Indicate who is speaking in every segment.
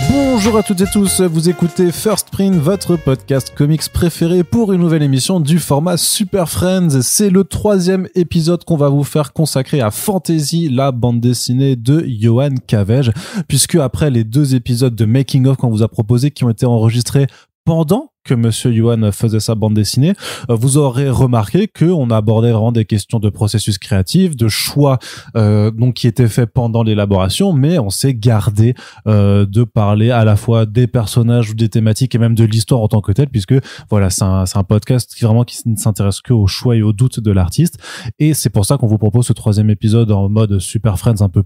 Speaker 1: Bonjour à toutes et tous, vous écoutez First Print, votre podcast comics préféré pour une nouvelle émission du format Super Friends. C'est le 3e épisode qu'on va vous faire consacrer à Fantasy, la bande dessinée de Yohan Caveige, puisque après les 2 épisodes de Making of qu'on vous a proposés, qui ont été enregistrés pendant que Monsieur Yohan faisait sa bande dessinée, vous aurez remarqué qu'on a abordé vraiment des questions de processus créatif, de choix donc qui étaient faits pendant l'élaboration, mais on s'est gardé de parler à la fois des personnages ou des thématiques et même de l'histoire en tant que telle, puisque voilà, c'est un podcast qui ne s'intéresse que aux choix et aux doutes de l'artiste, et c'est pour ça qu'on vous propose ce 3e épisode en mode Super Friends un peu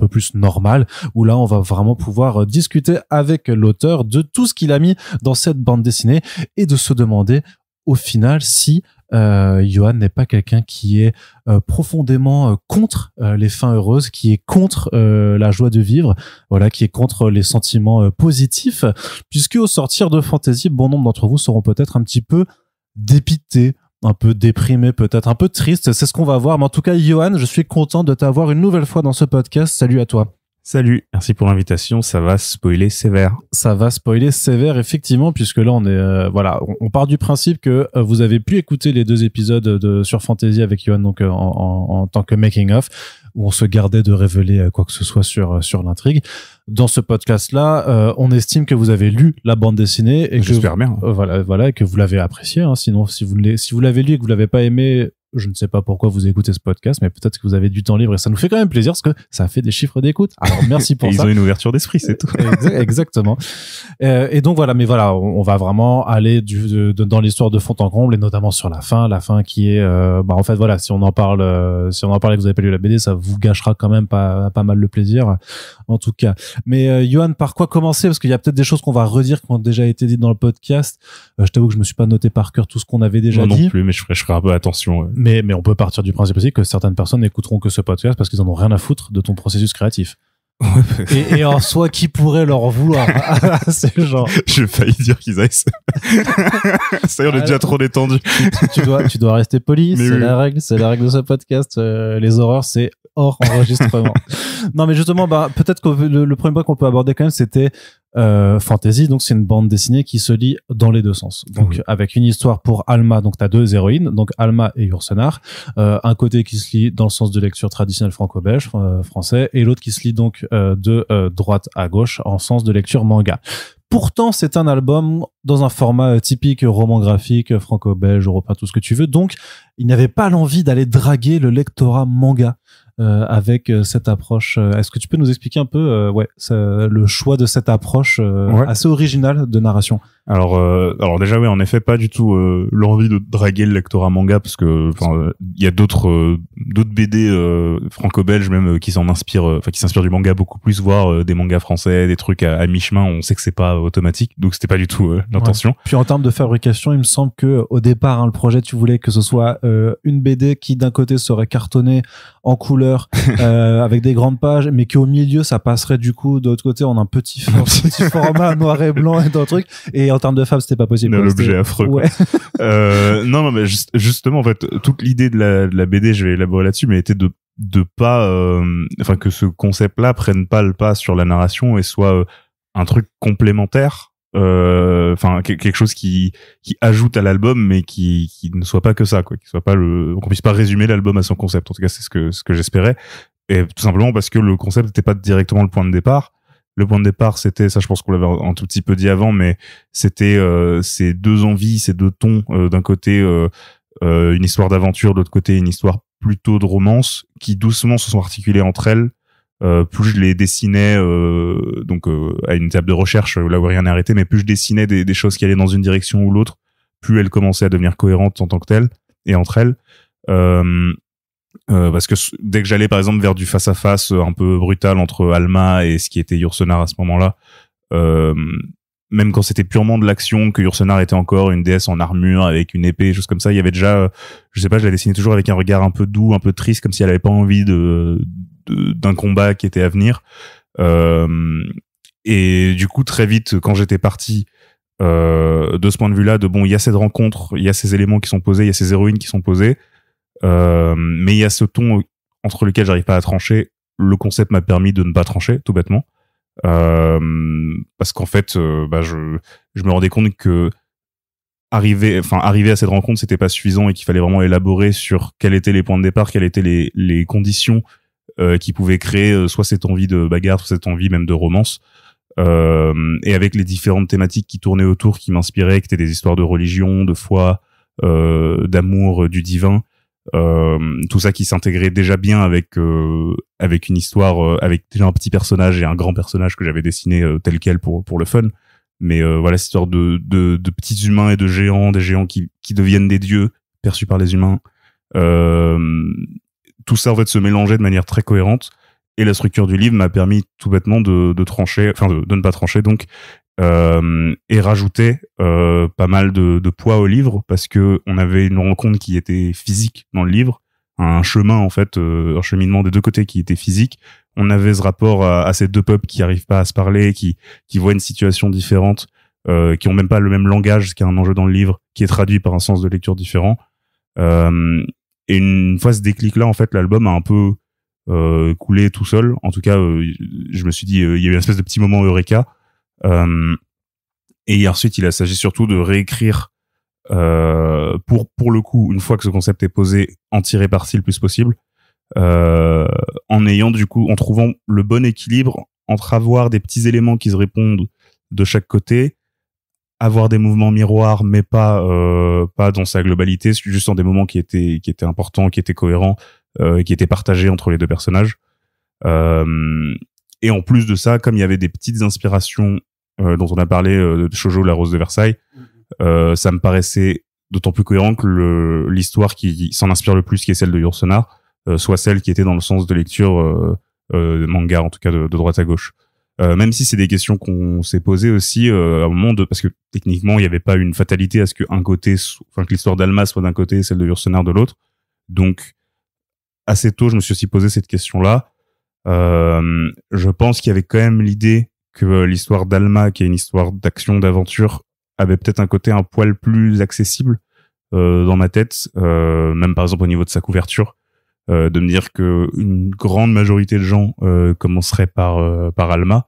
Speaker 1: plus normal, où là on va vraiment pouvoir discuter avec l'auteur de tout ce qu'il a mis dans cette bande dessinée, et de se demander au final si Yohan n'est pas quelqu'un qui est profondément contre les fins heureuses, qui est contre la joie de vivre, voilà, qui est contre les sentiments positifs, puisque au sortir de Fantasy, bon nombre d'entre vous seront peut-être un petit peu dépités, un peu déprimés, peut-être un peu tristes, c'est ce qu'on va voir. Mais en tout cas, Yohan, je suis content de t'avoir une nouvelle fois dans ce podcast. Salut à toi.
Speaker 2: Salut, merci pour l'invitation, ça va spoiler sévère.
Speaker 1: Ça va spoiler sévère, effectivement, puisque là on est on part du principe que vous avez pu écouter les 2 épisodes sur Fantasy avec Yohan, donc en tant que making of, où on se gardait de révéler quoi que ce soit sur l'intrigue. Dans ce podcast-là, on estime que vous avez lu la bande dessinée et
Speaker 2: j'espère bien.
Speaker 1: Voilà, et que vous l'avez appréciée. Hein. Sinon, si vous l'avez lu et que vous l'avez pas aimé, je ne sais pas pourquoi vous écoutez ce podcast, mais peut-être que vous avez du temps libre et ça nous fait quand même plaisir parce que ça fait des chiffres d'écoute. Alors merci pour
Speaker 2: et
Speaker 1: ça.
Speaker 2: Ils ont une ouverture d'esprit, c'est tout.
Speaker 1: Exactement. Et donc voilà, mais voilà, on va vraiment aller dans l'histoire de fond en comble et notamment sur la fin qui est, en fait voilà, si on en parle et que vous avez pas lu la BD, ça vous gâchera quand même pas mal le plaisir, en tout cas. Mais Yohan, par quoi commencer? Parce qu'il y a peut-être des choses qu'on va redire qui ont déjà été dites dans le podcast. Je t'avoue que je me suis pas noté par cœur tout ce qu'on avait déjà dit.
Speaker 2: Non plus, mais je ferai un peu attention. Ouais.
Speaker 1: Mais on peut partir du principe aussi que certaines personnes n'écouteront que ce podcast parce qu'ils en ont rien à foutre de ton processus créatif. Et en soi, qui pourrait leur vouloir à ces gens?
Speaker 2: J'ai failli dire qu'ils aillent. Ça y est, on est déjà trop détendu.
Speaker 1: Tu dois rester poli.
Speaker 2: Mais
Speaker 1: c'est
Speaker 2: oui.
Speaker 1: la règle de ce podcast. Les horreurs, c'est hors enregistrement. Non, mais justement, peut-être que le premier point qu'on peut aborder quand même, c'était Fantasy. Donc c'est une bande dessinée qui se lit dans les 2 sens. Donc avec une histoire pour Alma, donc t'as 2 héroïnes, donc Alma et Yourcenar, un côté qui se lit dans le sens de lecture traditionnel franco-belge français, et l'autre qui se lit donc de droite à gauche en sens de lecture manga. Pourtant, c'est un album dans un format typique roman graphique, franco-belge, européen, tout ce que tu veux. Donc, il n'avait pas l'envie d'aller draguer le lectorat manga avec cette approche. Est-ce que tu peux nous expliquer un peu le choix de cette approche assez originale de narration?
Speaker 2: Alors déjà, oui, en effet, pas du tout l'envie de draguer le lectorat manga, parce que il y a d'autres BD franco-belges même qui s'inspirent du manga beaucoup plus, voire des mangas français, des trucs à mi-chemin. On sait que c'est pas automatique, donc c'était pas du tout l'intention.
Speaker 1: Ouais. Puis en termes de fabrication, il me semble que au départ, le projet, tu voulais que ce soit une BD qui d'un côté serait cartonnée en couleur avec des grandes pages, mais qu'au milieu ça passerait du coup de l'autre côté en un petit format noir et blanc et d'autres trucs. Et en termes de femme, c'était pas possible.
Speaker 2: L'objet affreux.
Speaker 1: Ouais.
Speaker 2: Non, mais justement, en fait, toute l'idée de la BD, je vais élaborer là-dessus, mais était de pas, que ce concept-là prenne pas le pas sur la narration et soit un truc complémentaire. Quelque chose qui ajoute à l'album, mais qui ne soit pas que ça, quoi, qui soit pas qu'on puisse pas résumer l'album à son concept. En tout cas, c'est ce que j'espérais, et tout simplement parce que le concept n'était pas directement le point de départ. Le point de départ, c'était ça, je pense qu'on l'avait un tout petit peu dit avant, mais c'était ces 2 envies, ces 2 tons, d'un côté une histoire d'aventure, de l'autre côté une histoire plutôt de romance, qui doucement se sont articulées entre elles. Plus je les dessinais à une étape de recherche là où rien n'est arrêté, mais plus je dessinais des choses qui allaient dans une direction ou l'autre, plus elles commençaient à devenir cohérentes en tant que telles et entre elles, parce que dès que j'allais par exemple vers du face à face un peu brutal entre Alma et ce qui était Yourcenar à ce moment-là, même quand c'était purement de l'action, que Yourcenar était encore une déesse en armure avec une épée, choses comme ça, il y avait déjà, je sais pas, je la dessinais toujours avec un regard un peu doux, un peu triste, comme si elle avait pas envie d'un combat qui était à venir. Et du coup, très vite, quand j'étais parti de ce point de vue-là, il y a cette rencontre, il y a ces éléments qui sont posés, il y a ces héroïnes qui sont posées, mais il y a ce ton entre lequel j'arrive pas à trancher. Le concept m'a permis de ne pas trancher, tout bêtement. parce qu'en fait, je me rendais compte que arriver à cette rencontre, c'était pas suffisant et qu'il fallait vraiment élaborer sur quels étaient les points de départ, quelles étaient les conditions qui pouvaient créer soit cette envie de bagarre, soit cette envie même de romance. Et avec les différentes thématiques qui tournaient autour, qui m'inspiraient, qui étaient des histoires de religion, de foi, d'amour, du divin, tout ça qui s'intégrait déjà bien avec une histoire, avec déjà un petit personnage et un grand personnage que j'avais dessiné tel quel pour le fun. Mais voilà, cette histoire de petits humains et de géants, des géants qui deviennent des dieux perçus par les humains. Tout ça en fait se mélangeait de manière très cohérente. Et la structure du livre m'a permis tout bêtement de trancher, enfin de ne pas trancher donc, et rajouter pas mal de poids au livre parce que on avait une rencontre qui était physique dans le livre, un chemin en fait, un cheminement des deux côtés qui était physique. On avait ce rapport à ces deux peuples qui arrivent pas à se parler, qui voient une situation différente, qui ont même pas le même langage, ce qui est un enjeu dans le livre, qui est traduit par un sens de lecture différent. Et une fois ce déclic-là, en fait, l'album a un peu coulé tout seul. En tout cas, je me suis dit, il y a eu une espèce de petit moment eureka. Et ensuite, il s'agit surtout de réécrire pour le coup, une fois que ce concept est posé, en tirer parti le plus possible. En trouvant le bon équilibre entre avoir des petits éléments qui se répondent de chaque côté, avoir des mouvements miroirs, mais pas dans sa globalité, juste dans des moments qui étaient importants, qui étaient cohérents, qui étaient partagés entre les deux personnages. Et en plus de ça, comme il y avait des petites inspirations dont on a parlé de Shoujo, la Rose de Versailles, ça me paraissait d'autant plus cohérent que l'histoire qui s'en inspire le plus, qui est celle de Yourcenar, soit celle qui était dans le sens de lecture manga, en tout cas de droite à gauche. Même si c'est des questions qu'on s'est posées aussi à un moment parce que techniquement il n'y avait pas une fatalité à ce que que l'histoire d'Alma soit d'un côté et celle de Yourcenar de l'autre. Donc assez tôt je me suis aussi posé cette question-là. Je pense qu'il y avait quand même l'idée que l'histoire d'Alma, qui est une histoire d'action, d'aventure, avait peut-être un côté un poil plus accessible dans ma tête, même par exemple au niveau de sa couverture. De me dire que une grande majorité de gens commenceraient par Alma,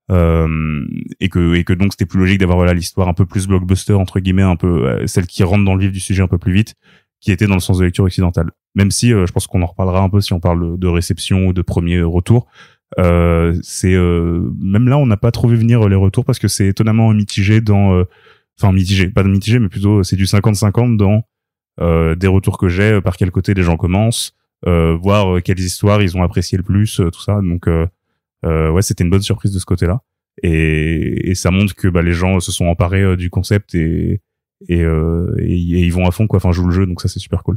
Speaker 2: et que donc c'était plus logique d'avoir l'histoire un peu plus blockbuster entre guillemets, un peu celle qui rentre dans le vif du sujet un peu plus vite, qui était dans le sens de lecture occidentale. Même si je pense qu'on en reparlera un peu si on parle de réception ou de premier retour. C'est même là on n'a pas trop vu venir les retours parce que c'est étonnamment mitigé pas mitigé mais plutôt c'est du 50-50 dans des retours que j'ai, par quel côté les gens commencent, voir quelles histoires ils ont apprécié le plus, tout ça. Donc ouais, c'était une bonne surprise de ce côté-là, et ça montre que les gens se sont emparés du concept et ils vont à fond quoi, enfin jouent le jeu, donc ça c'est super cool.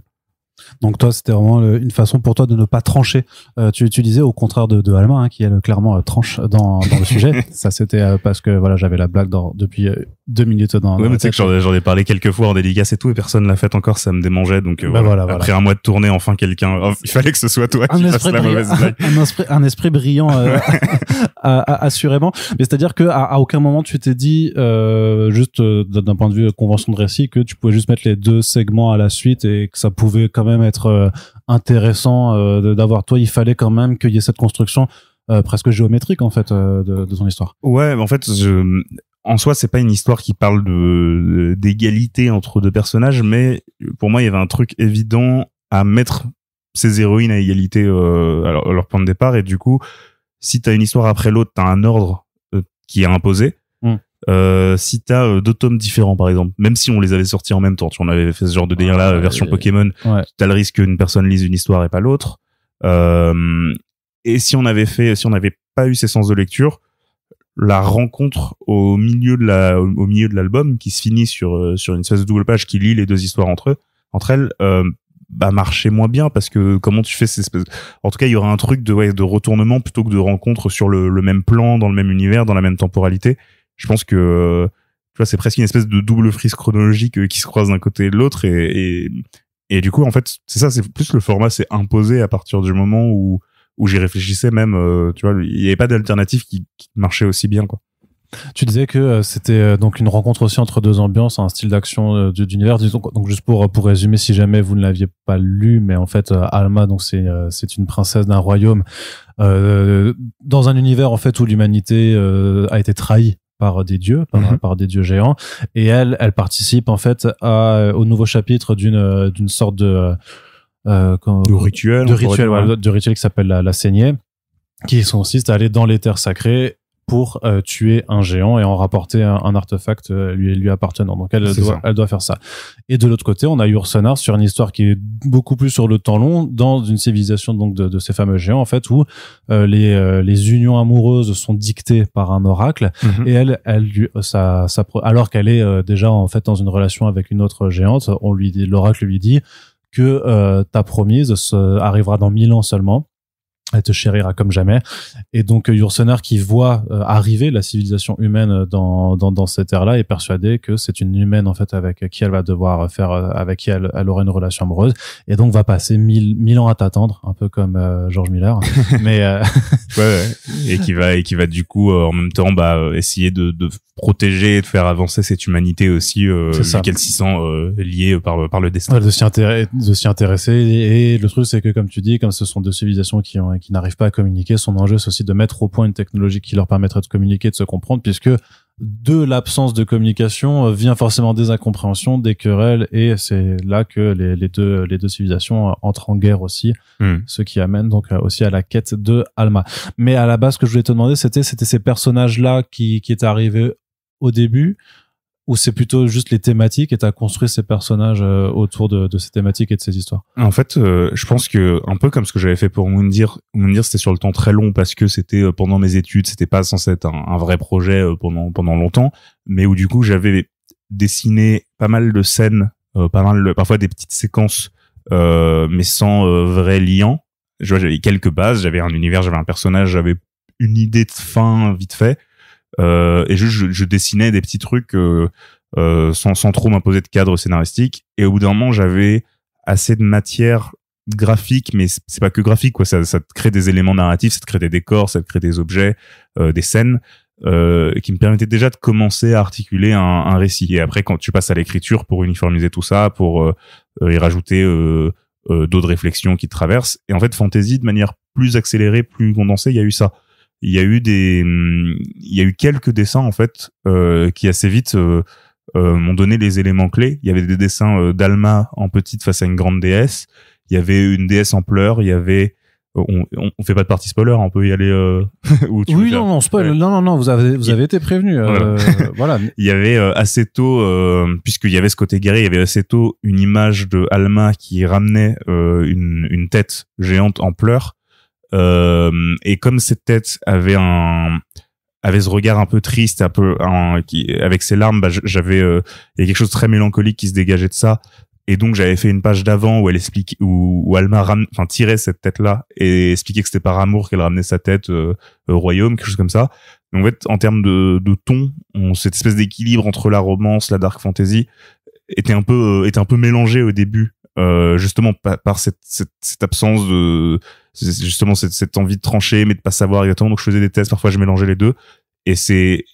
Speaker 1: Donc toi, c'était vraiment une façon pour toi de ne pas trancher. Tu disais au contraire de Alma, hein, qui elle clairement tranche dans le sujet. Ça c'était parce que voilà, j'avais la blague depuis 2 minutes dans.
Speaker 2: Ouais, mais tu sais que j'en ai parlé quelques fois en dédicace et tout, et personne l'a fait encore, ça me démangeait. Donc voilà. Après un mois de tournée, enfin il fallait que ce soit toi qui fasse la mauvaise blague.
Speaker 1: Un esprit brillant, assurément. Mais c'est-à-dire que à aucun moment tu t'es dit juste d'un point de vue convention de récit que tu pouvais juste mettre les deux segments à la suite et que ça pouvait quand même être intéressant d'avoir toi. Il fallait quand même qu'il y ait cette construction presque géométrique en fait de son histoire.
Speaker 2: Ouais, en fait, en soi, c'est pas une histoire qui parle d'égalité entre deux personnages, mais pour moi, il y avait un truc évident à mettre ces héroïnes à égalité à leur point de départ, et du coup, si t'as une histoire après l'autre, t'as un ordre qui est imposé. Si t'as deux tomes différents par exemple, même si on les avait sortis en même temps, on avait fait ce genre de délire là, version Pokémon, t'as le risque qu'une personne lise une histoire et pas l'autre, et si on n'avait pas eu ces sens de lecture, la rencontre au milieu de l'album qui se finit sur une espèce de double page qui lie les deux histoires entre elles, marchait moins bien, parce que comment tu fais ces espèces... En tout cas, il y aura un truc de retournement plutôt que de rencontre sur le même plan, dans le même univers, dans la même temporalité. Je pense que tu vois, c'est presque une espèce de double frise chronologique qui se croise d'un côté et de l'autre, et du coup en fait c'est ça, c'est plus le format s'est imposé à partir du moment où j'y réfléchissais même, tu vois, il y avait pas d'alternative qui marchait aussi bien quoi.
Speaker 1: Tu disais que c'était donc une rencontre aussi entre deux ambiances, un style d'action d'univers. Donc juste pour résumer, si jamais vous ne l'aviez pas lu, mais en fait Alma, donc c'est une princesse d'un royaume dans un univers en fait où l'humanité a été trahie par des dieux, par des dieux géants, et elle participe en fait au nouveau chapitre d'une sorte de
Speaker 2: rituel,
Speaker 1: de rituel qui s'appelle la saignée, qui consiste à aller dans les terres sacrées pour tuer un géant et en rapporter un artefact lui appartenant. Donc elle doit faire ça. Et de l'autre côté, on a Ursenar sur une histoire qui est beaucoup plus sur le temps long, dans une civilisation donc de ces fameux géants en fait, où les unions amoureuses sont dictées par un oracle, et elle alors qu'elle est déjà en fait dans une relation avec une autre géante, l'oracle lui dit que ta promise arrivera dans 1000 ans seulement. Elle te chérira comme jamais. Et donc Ursenar, qui voit arriver la civilisation humaine dans cette ère-là, est persuadé que c'est une humaine en fait avec qui elle va devoir faire, avec qui elle aura une relation amoureuse, et donc va passer 1000 ans à t'attendre, un peu comme George Miller. Mais
Speaker 2: ouais. Et qui va du coup en même temps essayer de protéger et de faire avancer cette humanité aussi, vu qu'elle s'y sent liée par le destin.
Speaker 1: De s'y intéresser. Et le truc, c'est que comme tu dis, comme ce sont deux civilisations qui n'arrivent pas à communiquer, son enjeu c'est aussi de mettre au point une technologie qui leur permettrait de communiquer, de se comprendre, puisque de l'absence de communication vient forcément des incompréhensions, des querelles, et c'est là que les deux civilisations entrent en guerre aussi, ce qui amène donc aussi à la quête de Alma. Mais à la base, ce que je voulais te demander, c'était ces personnages-là qui étaient arrivés au début, ou c'est plutôt juste les thématiques et t'as construit ces personnages autour de ces thématiques et de ces histoires?
Speaker 2: En fait, je pense que un peu comme ce que j'avais fait pour Moundir, c'était sur le temps très long parce que c'était pendant mes études, c'était pas censé être un vrai projet pendant longtemps, mais où du coup j'avais dessiné pas mal de scènes, parfois des petites séquences, mais sans vrai liant. J'avais quelques bases, j'avais un univers, j'avais un personnage, j'avais une idée de fin vite fait. Et je dessinais des petits trucs sans trop m'imposer de cadre scénaristique, et au bout d'un moment j'avais assez de matière graphique, mais c'est pas que graphique quoi, ça te crée des éléments narratifs, ça te crée des décors, ça te crée des objets, des scènes qui me permettaient déjà de commencer à articuler un récit. Et après quand tu passes à l'écriture pour uniformiser tout ça, pour y rajouter d'autres réflexions qui te traversent, et en fait Fantasy de manière plus accélérée, plus condensée, il y a eu ça. Il y a eu quelques dessins en fait qui assez vite m'ont donné les éléments clés. Il y avait des dessins d'Alma en petite face à une grande déesse. Il y avait une déesse en pleurs. Il y avait on fait pas de partie spoiler, on peut y aller
Speaker 1: oui, non, spoil. Ouais. Non, vous avez été prévenu. Voilà.
Speaker 2: Il y avait assez tôt, puisqu'il y avait ce côté guerrier, il y avait assez tôt une image de Alma qui ramenait une tête géante en pleurs. Et comme cette tête avait ce regard un peu triste, avec ses larmes, j'avais il y a quelque chose de très mélancolique qui se dégageait de ça, et donc j'avais fait une page d'avant où elle explique, où Alma tirait cette tête là et expliquait que c'était par amour qu'elle ramenait sa tête au royaume, quelque chose comme ça. Donc en fait, en termes de ton, cette espèce d'équilibre entre la romance, la dark fantasy était un peu mélangé au début, justement par cette absence de justement cette envie de trancher mais de pas savoir exactement. Donc je faisais des tests, parfois je mélangeais les deux, et c'est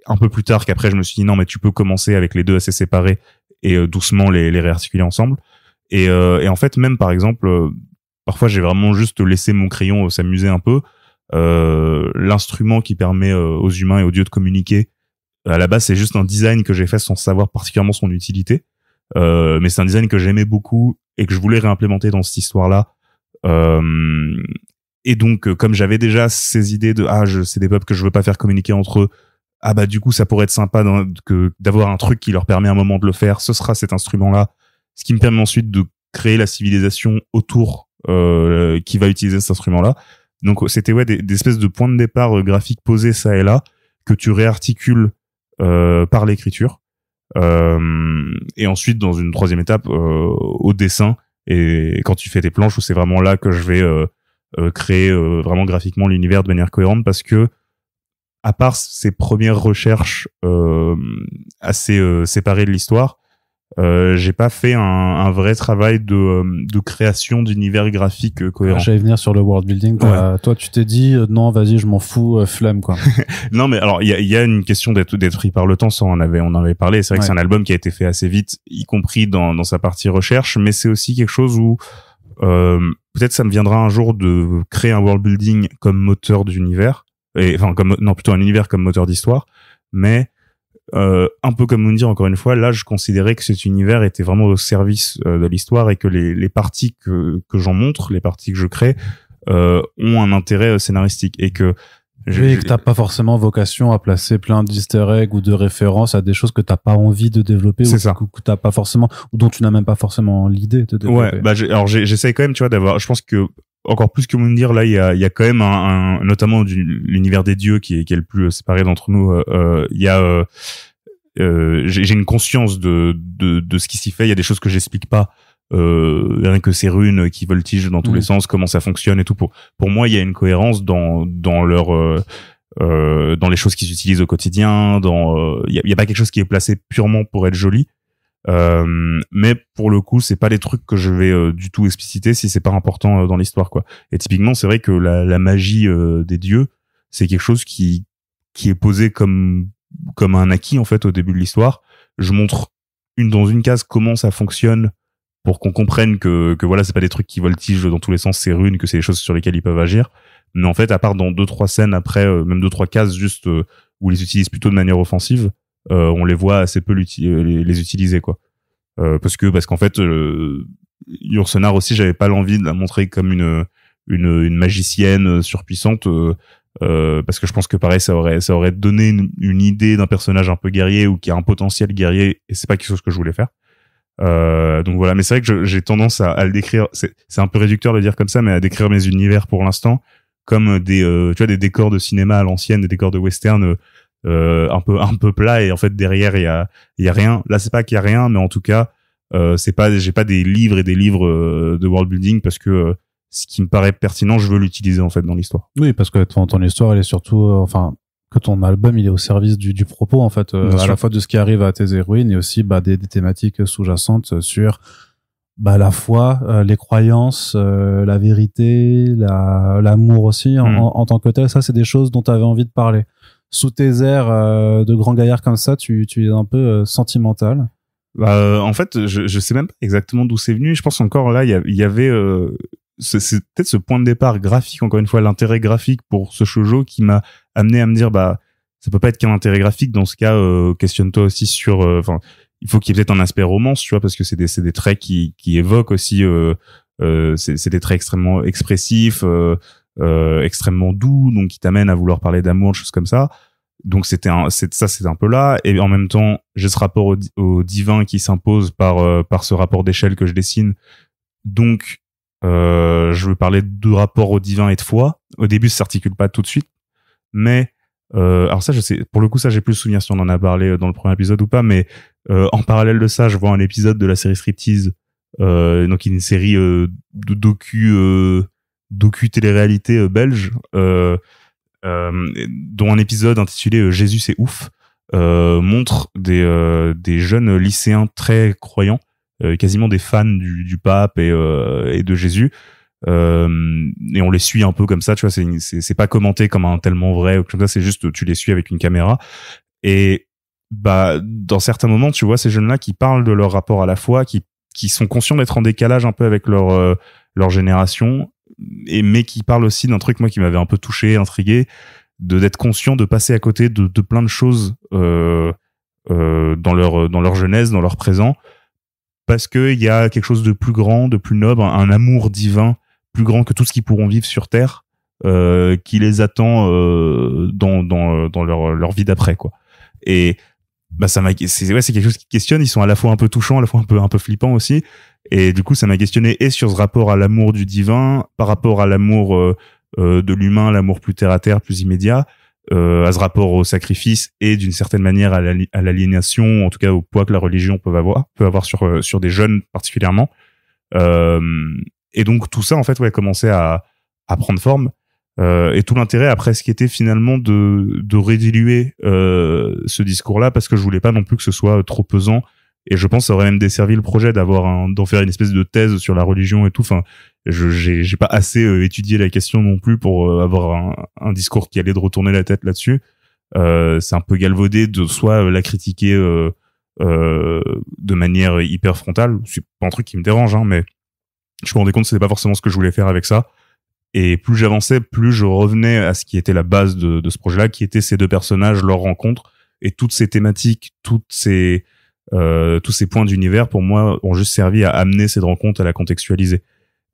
Speaker 2: un peu plus tard qu'après je me suis dit non, mais tu peux commencer avec les deux assez séparés et doucement les réarticuler ensemble. Et en fait, même par exemple, parfois j'ai vraiment juste laissé mon crayon s'amuser un peu. L'instrument qui permet aux humains et aux dieux de communiquer, à la base c'est juste un design que j'ai fait sans savoir particulièrement son utilité, mais c'est un design que j'aimais beaucoup et que je voulais réimplémenter dans cette histoire là. Et donc comme j'avais déjà ces idées de c'est des peuples que je veux pas faire communiquer entre eux, du coup ça pourrait être sympa d'avoir un truc qui leur permet à un moment de le faire, ce sera cet instrument là, ce qui me permet ensuite de créer la civilisation autour qui va utiliser cet instrument là. Donc c'était des espèces de points de départ graphiques posés ça et là que tu réarticules par l'écriture, et ensuite dans une troisième étape au dessin, et quand tu fais tes planches, où c'est vraiment là que je vais créer vraiment graphiquement l'univers de manière cohérente, parce que à part ces premières recherches assez séparées de l'histoire, j'ai pas fait un vrai travail de création d'univers graphique cohérent.
Speaker 1: J'allais venir sur le world building. Toi, tu t'es dit non, vas-y, je m'en fous, flemme quoi.
Speaker 2: Non, mais alors il y a une question d'être pris par le temps. Ça, on en avait parlé. C'est vrai que c'est un album qui a été fait assez vite, y compris dans sa partie recherche, mais c'est aussi quelque chose où peut-être ça me viendra un jour de créer un world building comme moteur d'univers, plutôt un univers comme moteur d'histoire, mais un peu comme Moundir, encore une fois, là je considérais que cet univers était vraiment au service de l'histoire et que les parties que j'en montre, les parties que je crée ont un intérêt scénaristique et que
Speaker 1: que t'as pas forcément vocation à placer plein d'easter eggs ou de références à des choses que t'as pas envie de développer ou que t'as pas forcément, ou dont tu n'as même pas forcément l'idée de développer.
Speaker 2: Ouais, j'essaie quand même, tu vois, d'avoir, je pense que encore plus que Moundir, là il y a quand même notamment l'univers des dieux qui est le plus séparé d'entre nous. Il y a j'ai une conscience de ce qui s'y fait. Il y a des choses que j'explique pas, rien que ces runes qui voltigent dans tous les sens, comment ça fonctionne et tout. Pour moi, il y a une cohérence dans leur dans les choses qu'ils utilisent au quotidien. Il y a pas quelque chose qui est placé purement pour être joli. Mais pour le coup, c'est pas des trucs que je vais du tout expliciter si c'est pas important dans l'histoire, quoi. Et typiquement, c'est vrai que la magie des dieux, c'est quelque chose qui est posé comme un acquis en fait au début de l'histoire. Je montre dans une case comment ça fonctionne pour qu'on comprenne que voilà, c'est pas des trucs qui voltigent dans tous les sens, ces runes, que c'est des choses sur lesquelles ils peuvent agir. Mais en fait, à part dans 2-3 scènes après, même 2-3 cases juste où ils les utilisent plutôt de manière offensive, on les voit assez peu les utiliser, quoi. Parce qu'en fait, Yursenar aussi, j'avais pas l'envie de la montrer comme une magicienne surpuissante, parce que je pense que pareil, ça aurait donné une idée d'un personnage un peu guerrier ou qui a un potentiel guerrier, et c'est pas quelque chose que je voulais faire. Donc voilà, mais c'est vrai que j'ai tendance à le décrire, c'est un peu réducteur de dire comme ça, mais à décrire mes univers pour l'instant comme des décors de cinéma à l'ancienne, des décors de western un peu plats, et en fait derrière il y a rien. Là, c'est pas qu'il y a rien, mais en tout cas j'ai pas des livres et des livres de world building, parce que ce qui me paraît pertinent, je veux l'utiliser en fait dans l'histoire.
Speaker 1: Oui, parce que ton histoire, elle est surtout que ton album, il est au service du propos en fait, à la fois de ce qui arrive à tes héroïnes, et aussi des thématiques sous-jacentes sur la foi, les croyances, la vérité, l'amour aussi en tant que tel. Ça, c'est des choses dont tu avais envie de parler. Sous tes airs de grand gaillard comme ça, tu es un peu sentimental.
Speaker 2: En fait, je sais même pas exactement d'où c'est venu. Je pense encore là, il y avait c'est peut-être ce point de départ graphique, encore une fois, l'intérêt graphique pour ce shoujo qui m'a amené à me dire ça peut pas être qu'un intérêt graphique. Dans ce cas, questionne-toi aussi sur il faut qu'il y ait peut-être un aspect romance, tu vois, parce que c'est des traits qui évoquent aussi c'est des traits extrêmement expressifs, extrêmement doux, donc qui t'amènent à vouloir parler d'amour, des choses comme ça. Donc c'était un peu là, et en même temps j'ai ce rapport au divin qui s'impose par ce rapport d'échelle que je dessine. Donc je veux parler de rapport au divin et de foi. Au début ça s'articule pas tout de suite, mais alors ça, je sais, pour le coup, ça j'ai plus souvenir si on en a parlé dans le premier épisode ou pas, mais en parallèle de ça, je vois un épisode de la série Striptease, donc une série de docu télé-réalité belge, dont un épisode intitulé Jésus c'est ouf montre des jeunes lycéens très croyants, quasiment des fans du pape et de Jésus. Et on les suit un peu comme ça, tu vois, c'est pas commenté comme un tellement vrai ou comme ça, c'est juste tu les suis avec une caméra. Et dans certains moments, tu vois ces jeunes-là qui parlent de leur rapport à la foi, qui sont conscients d'être en décalage un peu avec leur génération, mais qui parlent aussi d'un truc, moi, qui m'avait un peu touché, intrigué, d'être conscient de passer à côté de plein de choses dans leur jeunesse, dans leur présent, parce que il y a quelque chose de plus grand, de plus noble, un amour divin plus grand que tout ce qu'ils pourront vivre sur Terre, qui les attend dans leur vie d'après, quoi. Et c'est quelque chose qui questionne. Ils sont à la fois un peu touchants, à la fois un peu flippants aussi. Et du coup, ça m'a questionné et sur ce rapport à l'amour du divin, par rapport à l'amour de l'humain, l'amour plus terre à terre, plus immédiat, à ce rapport au sacrifice et d'une certaine manière à l'aliénation, en tout cas au poids que la religion peut avoir sur des jeunes particulièrement. Et donc tout ça, en fait, commençait à prendre forme. Et tout l'intérêt après, ce qui était finalement de rédiluer ce discours-là, parce que je voulais pas non plus que ce soit trop pesant Et je pense que ça aurait même desservi le projet d'en faire une espèce de thèse sur la religion et tout. Enfin, j'ai pas assez étudié la question non plus pour avoir un discours qui allait de retourner la tête là-dessus. C'est un peu galvaudé de soit la critiquer de manière hyper frontale. C'est pas un truc qui me dérange, hein, mais je me rendais compte que c'était pas forcément ce que je voulais faire avec ça. Et plus j'avançais, plus je revenais à ce qui était la base de ce projet-là, qui était ces deux personnages, leur rencontre, et toutes ces thématiques, tous ces points d'univers, pour moi, ont juste servi à amener cette rencontre, à la contextualiser.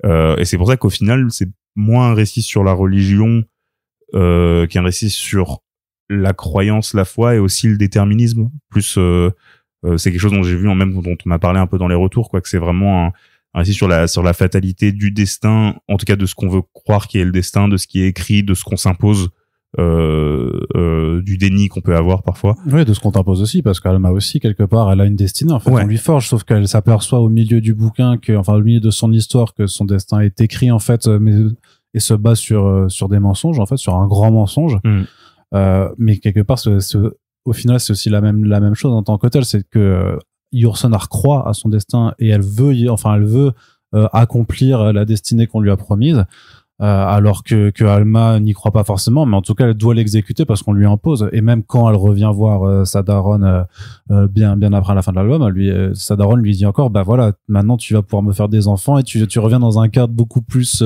Speaker 2: Et c'est pour ça qu'au final, c'est moins un récit sur la religion qu'un récit sur la croyance, la foi, et aussi le déterminisme. Plus, c'est quelque chose dont j'ai vu, dont on m'a parlé un peu dans les retours, quoi, que c'est vraiment un récit sur la fatalité du destin, en tout cas de ce qu'on veut croire qui est le destin, de ce qui est écrit, de ce qu'on s'impose, du déni qu'on peut avoir parfois.
Speaker 1: Oui, de ce qu'on t'impose aussi, parce qu'Alma aussi, quelque part, elle a une destinée. En fait,
Speaker 2: Ouais.
Speaker 1: on lui forge, sauf qu'elle s'aperçoit au milieu du bouquin au milieu de son histoire, que son destin est écrit, en fait, et se base sur des mensonges, en fait, sur un grand mensonge. Mais quelque part, au final, c'est aussi la même chose en tant que tel, c'est que Yourcenar croit à son destin et elle veut accomplir la destinée qu'on lui a promise, alors que Alma n'y croit pas forcément, mais en tout cas elle doit l'exécuter parce qu'on lui impose. Et même quand elle revient voir sa daronne bien après la fin de l'album, sa daronne lui dit encore, bah voilà, maintenant tu vas pouvoir me faire des enfants, et tu reviens dans un cadre beaucoup plus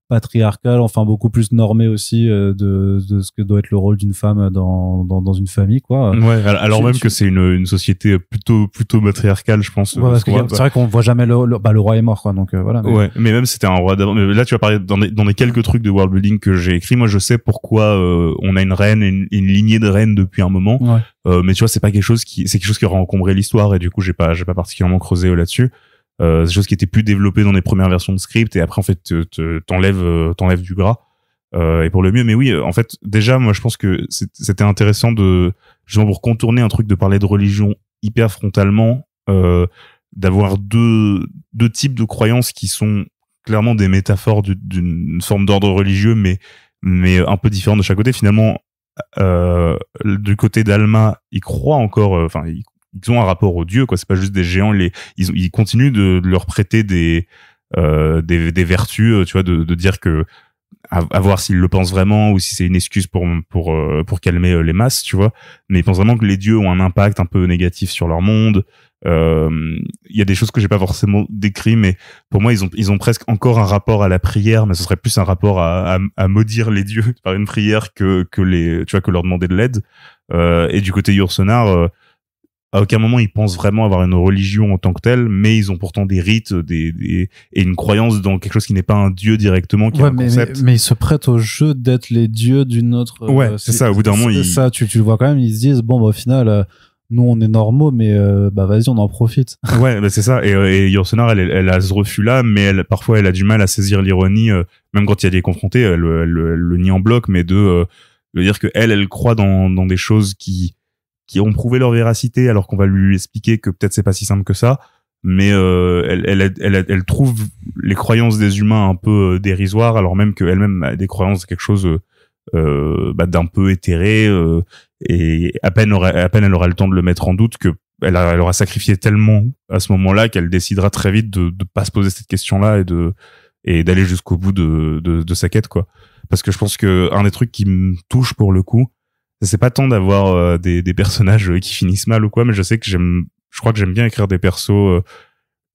Speaker 1: patriarcal, enfin beaucoup plus normé aussi de ce que doit être le rôle d'une femme dans une famille, quoi.
Speaker 2: Ouais, alors que c'est une société plutôt matriarcale, je pense.
Speaker 1: Ouais, parce que c'est vrai qu'on voit jamais le roi est mort, quoi, donc voilà.
Speaker 2: Ouais, mais même c'était un roi d'avant. Mais là, tu vas parler dans les quelques trucs de world building que j'ai écrit. Moi, je sais pourquoi on a une reine, une lignée de reines depuis un moment.
Speaker 1: Ouais.
Speaker 2: Mais tu vois, c'est quelque chose qui aurait encombré l'histoire, et du coup, j'ai pas particulièrement creusé là-dessus. C'est des choses qui étaient plus développées dans les premières versions de script, et après en fait t'enlèves du gras, et pour le mieux. Mais oui, en fait, déjà moi je pense que c'était intéressant justement pour contourner un truc de parler de religion hyper frontalement, d'avoir deux types de croyances qui sont clairement des métaphores d'une forme d'ordre religieux, mais un peu différentes de chaque côté. Finalement, du côté d'Alma, ils croient encore, ils ont un rapport aux dieux, quoi. C'est pas juste des géants. Ils continuent de leur prêter des vertus, tu vois, de dire que à voir s'ils le pensent vraiment ou si c'est une excuse pour calmer les masses, tu vois. Mais ils pensent vraiment que les dieux ont un impact un peu négatif sur leur monde. Il y a des choses que j'ai pas forcément décrit, mais pour moi ils ont presque encore un rapport à la prière, mais ce serait plus un rapport à maudire les dieux par une prière que leur demander de l'aide. Et du côté Yourcenar, à aucun moment ils pensent vraiment avoir une religion en tant que telle, mais ils ont pourtant des rites, et une croyance dans quelque chose qui n'est pas un dieu directement, qui est un concept.
Speaker 1: Mais ils se prêtent au jeu d'être les dieux d'une autre.
Speaker 2: Ouais, c'est ça. Au bout d'un moment,
Speaker 1: ça, tu le vois quand même. Ils se disent bon, au final, nous on est normaux, mais vas-y, on en profite.
Speaker 2: Ouais, c'est ça. Et Yourcenar, elle a ce refus-là, mais parfois elle a du mal à saisir l'ironie, même quand il y a des confrontés, elle le nie en bloc, mais de dire que elle croit dans des choses qui ont prouvé leur véracité, alors qu'on va lui expliquer que peut-être c'est pas si simple que ça, mais elle trouve les croyances des humains un peu dérisoires, alors même qu'elle-même a des croyances de quelque chose d'un peu éthéré, et à peine elle aura le temps de le mettre en doute, que elle aura sacrifié tellement à ce moment-là qu'elle décidera très vite de pas se poser cette question-là et d'aller jusqu'au bout de sa quête, quoi. Parce que je pense que un des trucs qui me touche pour le coup, c'est pas tant d'avoir des personnages qui finissent mal ou quoi, mais je crois que j'aime bien écrire des persos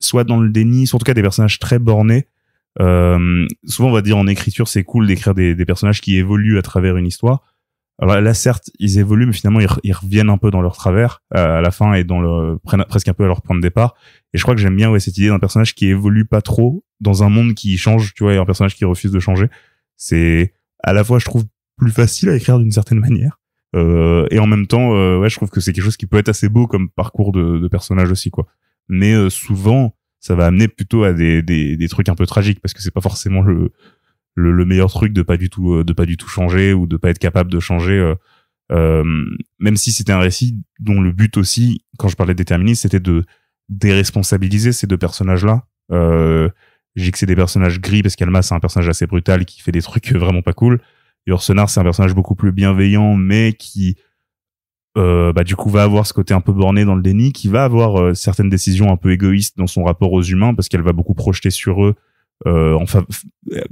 Speaker 2: soit dans le déni, soit en tout cas des personnages très bornés. Souvent on va dire en écriture c'est cool d'écrire des personnages qui évoluent à travers une histoire. Alors là certes ils évoluent, mais finalement ils reviennent un peu dans leur travers à la fin, et prennent presque un peu à leur point de départ. Et je crois que j'aime bien cette idée d'un personnage qui évolue pas trop dans un monde qui change, tu vois, et un personnage qui refuse de changer. C'est à la fois, je trouve, plus facile à écrire d'une certaine manière, et en même temps je trouve que c'est quelque chose qui peut être assez beau comme parcours de personnage aussi, quoi. Mais souvent ça va amener plutôt à des trucs un peu tragiques, parce que c'est pas forcément le meilleur truc de pas du tout changer, ou de pas être capable de changer, même si c'était un récit dont le but aussi, quand je parlais de déterminisme, c'était de déresponsabiliser ces deux personnages-là. J'ai dit que c'est des personnages gris parce qu'Alma c'est un personnage assez brutal qui fait des trucs vraiment pas cool. Yourcenar c'est un personnage beaucoup plus bienveillant, mais qui du coup va avoir ce côté un peu borné dans le déni, qui va avoir certaines décisions un peu égoïstes dans son rapport aux humains parce qu'elle va beaucoup projeter sur eux,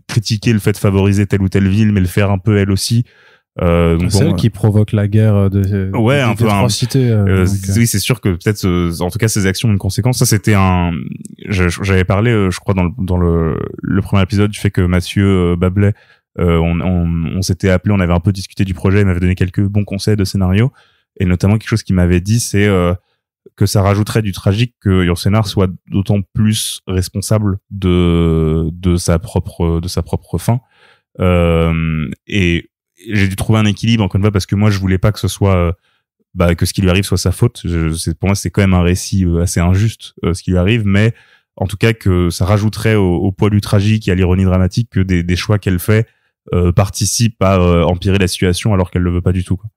Speaker 2: critiquer le fait de favoriser telle ou telle ville, mais le faire un peu elle aussi.
Speaker 1: Donc c'est elle qui provoque la guerre un peu
Speaker 2: oui, c'est sûr que peut-être en tout cas ces actions ont une conséquence. Ça c'était j'avais parlé je crois dans le premier épisode du fait que Mathieu Bablet on s'était appelé, on avait un peu discuté du projet, il m'avait donné quelques bons conseils de scénario et notamment quelque chose qu'il m'avait dit c'est que ça rajouterait du tragique que Yourcenar soit d'autant plus responsable de sa propre fin et j'ai dû trouver un équilibre encore une fois parce que moi je voulais pas que ce soit que ce qui lui arrive soit sa faute. Pour moi c'est quand même un récit assez injuste ce qui lui arrive, mais en tout cas que ça rajouterait au poids du tragique et à l'ironie dramatique que des choix qu'elle fait participent à empirer la situation alors qu'elle le veut pas du tout, quoi.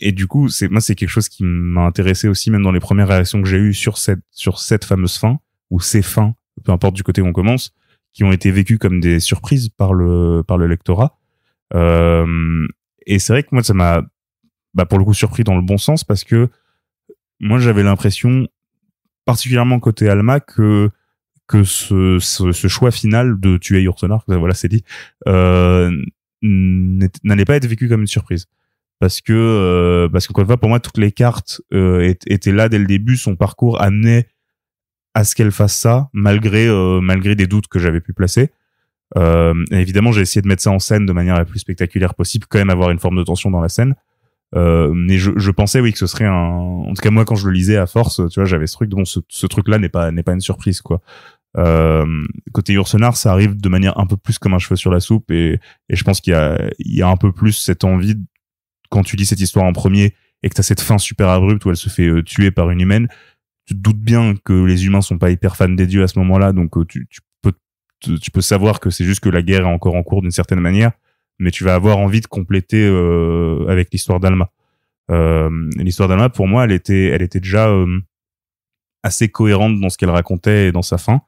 Speaker 2: Et du coup c'est quelque chose qui m'a intéressé aussi même dans les premières réactions que j'ai eues sur cette fameuse fin ou ces fins, peu importe du côté où on commence, qui ont été vécues comme des surprises par le lectorat. Et c'est vrai que moi ça m'a pour le coup surpris dans le bon sens parce que moi j'avais l'impression particulièrement côté Alma que ce choix final de tuer Yourcenar, voilà c'est dit, n'allait pas être vécu comme une surprise parce qu'encore une fois pour moi toutes les cartes étaient là dès le début, son parcours amenait à ce qu'elle fasse ça malgré des doutes que j'avais pu placer. Évidemment j'ai essayé de mettre ça en scène de manière la plus spectaculaire possible, quand même avoir une forme de tension dans la scène, mais je pensais oui que ce serait en tout cas moi quand je le lisais à force, tu vois, j'avais ce truc de bon ce truc là n'est pas une surprise, quoi. Côté Yourcenar ça arrive de manière un peu plus comme un cheveu sur la soupe et je pense qu'il y a un peu plus cette envie quand tu lis cette histoire en premier et que t'as cette fin super abrupte où elle se fait tuer par une humaine, tu te doutes bien que les humains sont pas hyper fans des dieux à ce moment-là, donc tu peux savoir que c'est juste que la guerre est encore en cours d'une certaine manière, mais tu vas avoir envie de compléter avec l'histoire d'Alma. L'histoire d'Alma, pour moi, elle était déjà assez cohérente dans ce qu'elle racontait et dans sa fin.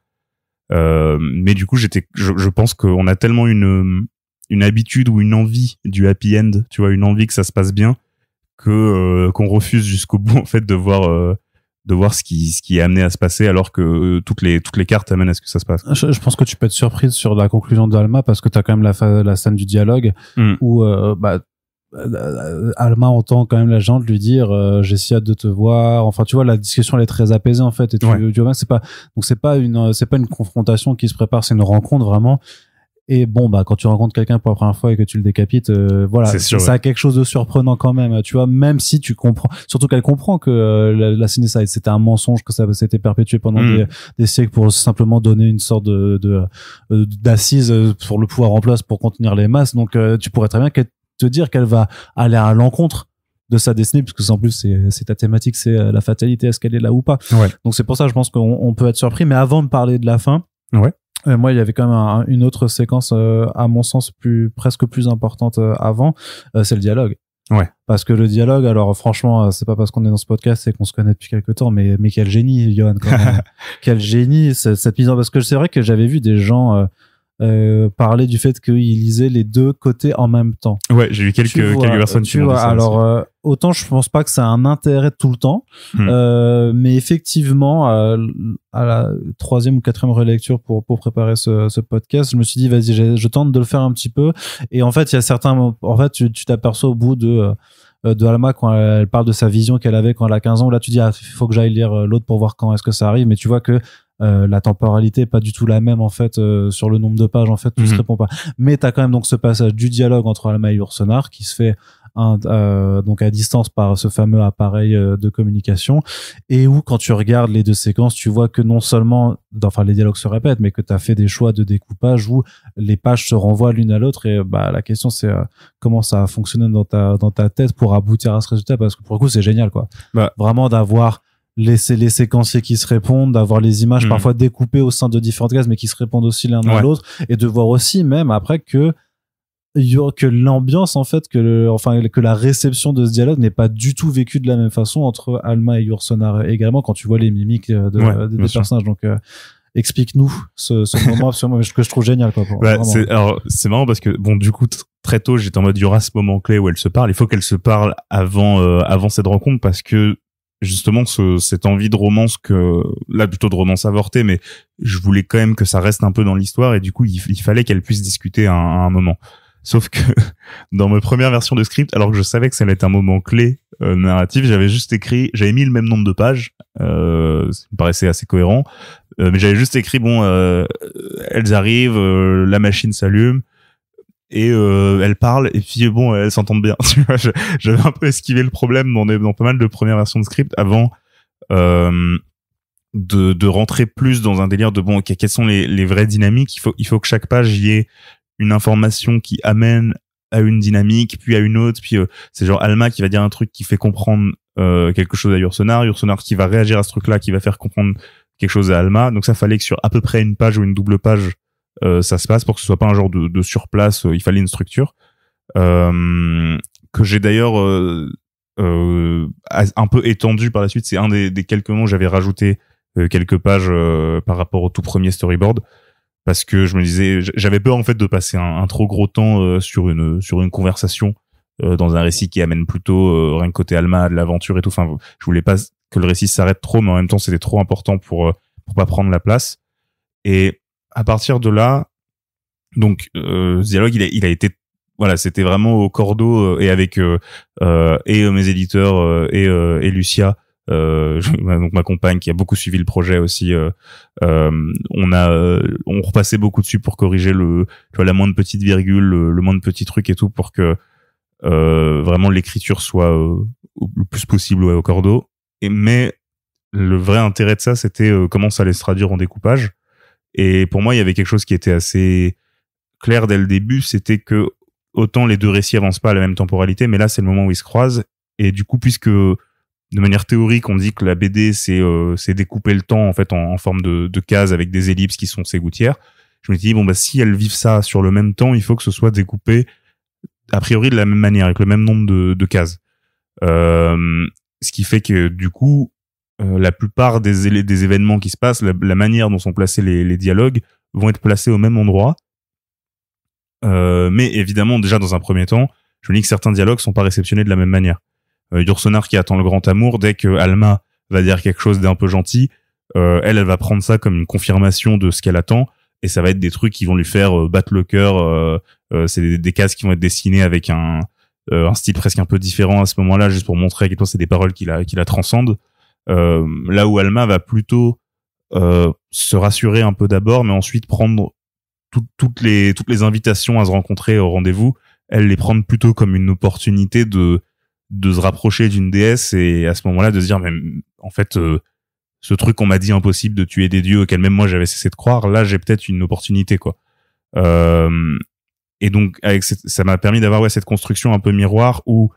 Speaker 2: Mais du coup, je pense qu'on a tellement une habitude ou une envie du happy end, tu vois, une envie que ça se passe bien, qu'on refuse jusqu'au bout en fait de voir ce qui est amené à se passer alors que toutes les cartes amènent à ce que ça se passe.
Speaker 1: Je pense que tu peux être surprise sur la conclusion d'Alma parce que t'as quand même la scène du dialogue où Alma entend quand même la gente lui dire j'ai si hâte de te voir, enfin tu vois la discussion elle est très apaisée en fait et tu vois c'est pas une confrontation qui se prépare, c'est une rencontre vraiment. Et bon quand tu rencontres quelqu'un pour la première fois et que tu le décapites, voilà, ça a quelque chose de surprenant quand même, tu vois, même si tu comprends, surtout qu'elle comprend que la Cinécide c'était un mensonge, que ça s'était perpétué pendant des siècles pour simplement donner une sorte d'assise pour le pouvoir en place pour contenir les masses. Donc tu pourrais très bien te dire qu'elle va aller à l'encontre de sa destinée, puisque en plus c'est ta thématique, c'est la fatalité, est-ce qu'elle est là ou pas. Donc c'est pour ça je pense qu'on peut être surpris. Mais avant de parler de la fin, moi il y avait quand même une autre séquence à mon sens presque plus importante avant, c'est le dialogue. Parce que le dialogue, alors franchement c'est pas parce qu'on est dans ce podcast et qu'on se connaît depuis quelque temps, mais quel génie Johan quand même. Quel génie cette mise en, parce que c'est vrai que j'avais vu des gens parler du fait qu'ils lisaient les deux côtés en même temps.
Speaker 2: J'ai vu quelques personnes qui m'ont dit ça.
Speaker 1: Alors autant je pense pas que ça a un intérêt tout le temps, mais effectivement à la 3e ou 4e relecture pour préparer ce podcast, je me suis dit vas-y je tente de le faire un petit peu, et en fait il y a certains, en fait tu t'aperçois au bout de Alma quand elle parle de sa vision qu'elle avait quand elle a 15 ans, là tu dis il faut que j'aille lire l'autre pour voir quand est-ce que ça arrive, mais tu vois que la temporalité est pas du tout la même en fait, sur le nombre de pages en fait tout se répond pas, mais t'as quand même donc ce passage du dialogue entre Alma et Yourcenar qui se fait donc à distance par ce fameux appareil de communication, et où quand tu regardes les deux séquences tu vois que non seulement les dialogues se répètent, mais que t'as fait des choix de découpage où les pages se renvoient l'une à l'autre, et la question c'est comment ça a fonctionné dans ta tête pour aboutir à ce résultat, parce que pour le coup c'est génial quoi, vraiment d'avoir les séquenciers qui se répondent, d'avoir les images parfois découpées au sein de différentes cases mais qui se répondent aussi l'un à l'autre, et de voir aussi même après que l'ambiance en fait, que la réception de ce dialogue n'est pas du tout vécue de la même façon entre Alma et Yourcenar également, quand tu vois les mimiques des personnages. Donc Explique-nous ce moment absolument que je trouve génial, quoi.
Speaker 2: C'est marrant parce que bon, du coup, très tôt, j'étais en mode, il y aura ce moment clé où elle se parle. Il faut qu'elle se parle avant cette rencontre, parce que justement, cette envie de romance là, plutôt de romance avortée, mais je voulais quand même que ça reste un peu dans l'histoire, et du coup, il fallait qu'elle puisse discuter à un moment. Sauf que dans ma première version de script, alors que je savais que ça allait être un moment clé narratif, j'avais mis le même nombre de pages, ça me paraissait assez cohérent, mais j'avais juste écrit elles arrivent, la machine s'allume et elles parlent, et puis bon, elles s'entendent bien. Tu vois, j'avais un peu esquivé le problème dans pas mal de premières versions de script avant de rentrer plus dans un délire de bon, ok, quelles sont les vraies dynamiques. Il faut que chaque page y ait une information qui amène à une dynamique, puis à une autre, puis c'est genre Alma qui va dire un truc qui fait comprendre quelque chose à Yourcenar qui va réagir à ce truc-là, qui va faire comprendre quelque chose à Alma. Donc ça, fallait que sur à peu près une page ou une double page ça se passe, pour que ce soit pas un genre de surplace. Il fallait une structure que j'ai d'ailleurs un peu étendu par la suite. C'est un des quelques mots, j'avais rajouté quelques pages par rapport au tout premier storyboard, parce que je me disais, j'avais peur en fait de passer un trop gros temps sur une conversation dans un récit qui amène plutôt rien que côté Alma, de l'aventure et tout. Enfin, je voulais pas que le récit s'arrête trop, mais en même temps c'était trop important pour pas prendre la place. Et à partir de là, donc ce dialogue il a été, voilà, c'était vraiment au cordeau, et avec mes éditeurs et Lucia, donc ma compagne qui a beaucoup suivi le projet aussi, on repassait beaucoup dessus pour corriger la moindre petite virgule, le moindre petit truc et tout, pour que vraiment l'écriture soit le plus possible au cordeau. Mais le vrai intérêt de ça, c'était comment ça allait se traduire en découpage. Et pour moi, il y avait quelque chose qui était assez clair dès le début, c'était que autant les deux récits avancent pas à la même temporalité, mais là c'est le moment où ils se croisent. Et du coup, puisque de manière théorique on dit que la BD c'est découper le temps en fait en forme de cases avec des ellipses qui sont ces gouttières, je me suis dit si elles vivent ça sur le même temps, il faut que ce soit découpé a priori de la même manière, avec le même nombre de cases. Ce qui fait que du coup la plupart des événements qui se passent, la manière dont sont placés les dialogues vont être placés au même endroit. Mais évidemment, déjà dans un premier temps, je me dis que certains dialogues sont pas réceptionnés de la même manière. Yourcenar qui attend le grand amour, dès que Alma va dire quelque chose d'un peu gentil, elle va prendre ça comme une confirmation de ce qu'elle attend, et ça va être des trucs qui vont lui faire battre le cœur. C'est des cases qui vont être dessinées avec un style presque un peu différent à ce moment-là, juste pour montrer à quel point c'est des paroles qui la transcendent. Là où Alma va plutôt se rassurer un peu d'abord, mais ensuite prendre toutes les invitations à se rencontrer au rendez-vous, elle les prend plutôt comme une opportunité de se rapprocher d'une déesse, et à ce moment-là de se dire, mais en fait ce truc qu'on m'a dit impossible de tuer des dieux auxquels même moi j'avais cessé de croire, là j'ai peut-être une opportunité, quoi. Et donc ça m'a permis d'avoir cette construction un peu miroir où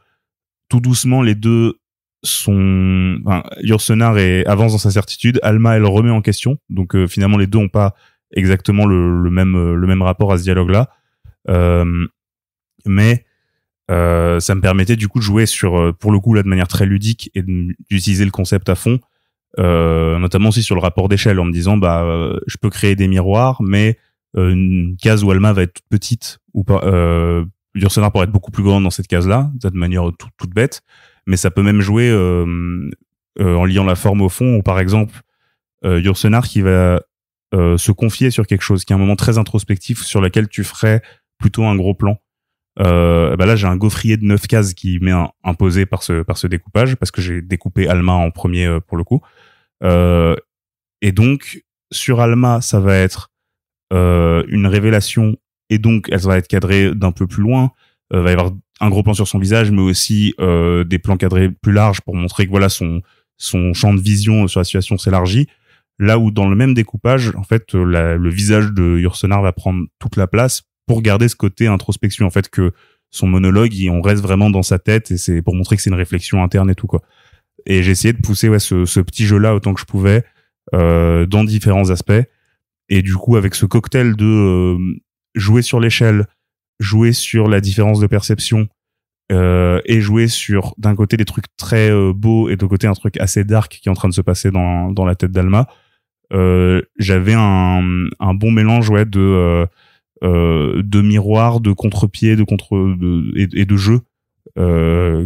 Speaker 2: tout doucement les deux Yourcenar avance dans sa certitude, Alma elle remet en question, donc finalement les deux ont pas exactement le même rapport à ce dialogue-là, mais ça me permettait du coup de jouer sur, pour le coup là, de manière très ludique, et d'utiliser le concept à fond, notamment aussi sur le rapport d'échelle, en me disant je peux créer des miroirs, mais une case où Alma va être toute petite, ou pas, Yourcenar pourrait être beaucoup plus grande dans cette case-là, de manière toute bête, mais ça peut même jouer en liant la forme au fond, ou par exemple Yourcenar qui va se confier sur quelque chose qui est un moment très introspectif sur lequel tu ferais plutôt un gros plan. Là j'ai un gaufrier de 9 cases qui m'est imposé par ce découpage, parce que j'ai découpé Alma en premier pour le coup, et donc sur Alma ça va être une révélation, et donc elle va être cadrée d'un peu plus loin, va y avoir un gros plan sur son visage, mais aussi des plans cadrés plus larges pour montrer que voilà son champ de vision sur la situation s'élargit. Là où dans le même découpage, en fait, le visage de Yourcenar va prendre toute la place pour garder ce côté introspection, en fait, que son monologue, on reste vraiment dans sa tête, et c'est pour montrer que c'est une réflexion interne et tout, quoi. Et j'ai essayé de pousser ce petit jeu-là autant que je pouvais dans différents aspects, et du coup avec ce cocktail de jouer sur l'échelle, jouer sur la différence de perception, et jouer sur d'un côté des trucs très beaux, et de l'autre côté un truc assez dark qui est en train de se passer dans la tête d'Alma. j'avais un bon mélange de miroir, de contre-pied, et de jeu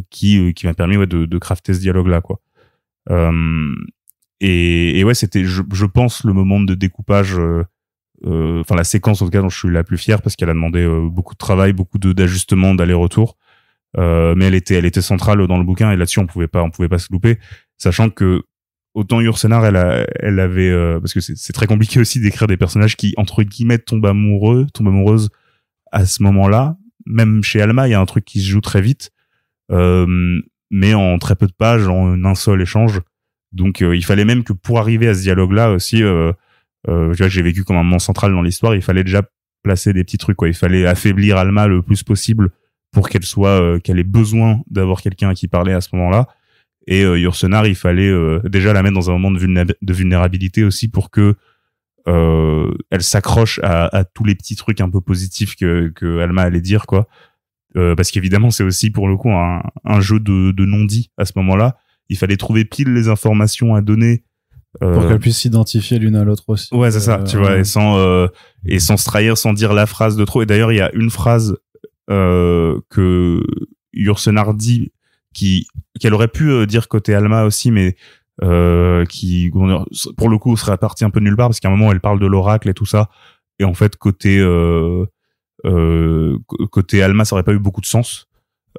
Speaker 2: qui m'a permis de crafter ce dialogue là quoi. Et ouais, c'était je pense le moment de découpage, enfin la séquence en tout cas dont je suis la plus fière parce qu'elle a demandé beaucoup de travail, beaucoup d'ajustements, d'aller-retour, mais elle était centrale dans le bouquin et là-dessus on pouvait pas se louper, sachant que autant Yourcenar elle avait parce que c'est très compliqué aussi d'écrire des personnages qui entre guillemets tombent amoureuses à ce moment-là. Même chez Alma il y a un truc qui se joue très vite, mais en très peu de pages, en un seul échange. Donc il fallait même que pour arriver à ce dialogue-là aussi, tu vois, j'ai vécu comme un moment central dans l'histoire, il fallait déjà placer des petits trucs quoi. Il fallait affaiblir Alma le plus possible pour qu'elle ait besoin d'avoir quelqu'un à qui parler à ce moment-là. Et Yourcenar, il fallait déjà la mettre dans un moment de vulnérabilité aussi pour que elle s'accroche à tous les petits trucs un peu positifs que Alma allait dire quoi. Parce qu'évidemment c'est aussi pour le coup un jeu de non-dit à ce moment-là. Il fallait trouver pile les informations à donner
Speaker 1: pour qu'elles puissent s'identifier l'une à l'autre aussi.
Speaker 2: Ouais, c'est ça, tu vois, et sans se trahir, sans dire la phrase de trop. Et d'ailleurs, il y a une phrase que Yourcenar dit qu'elle aurait pu dire côté Alma aussi, mais qui pour le coup serait partie un peu de nulle part parce qu'à un moment elle parle de l'oracle et tout ça, et en fait côté Alma ça aurait pas eu beaucoup de sens.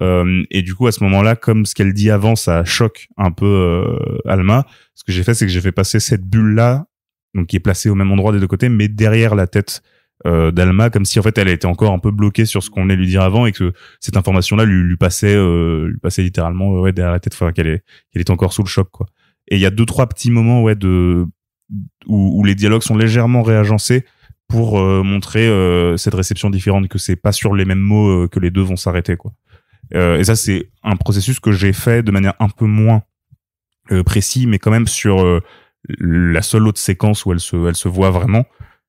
Speaker 2: Et du coup à ce moment-là, comme ce qu'elle dit avant ça choque un peu Alma, ce que j'ai fait c'est que j'ai fait passer cette bulle là, donc qui est placée au même endroit des deux côtés mais derrière la tête d'Alma, comme si en fait elle était encore un peu bloquée sur ce qu'on venait lui dire avant et que cette information là lui passait littéralement derrière la tête, enfin qu'elle était encore sous le choc quoi. Et il y a 2-3 petits moments où les dialogues sont légèrement réagencés pour montrer cette réception différente, que c'est pas sur les mêmes mots que les deux vont s'arrêter quoi. Et ça c'est un processus que j'ai fait de manière un peu moins précis, mais quand même sur la seule autre séquence où elle se voit vraiment.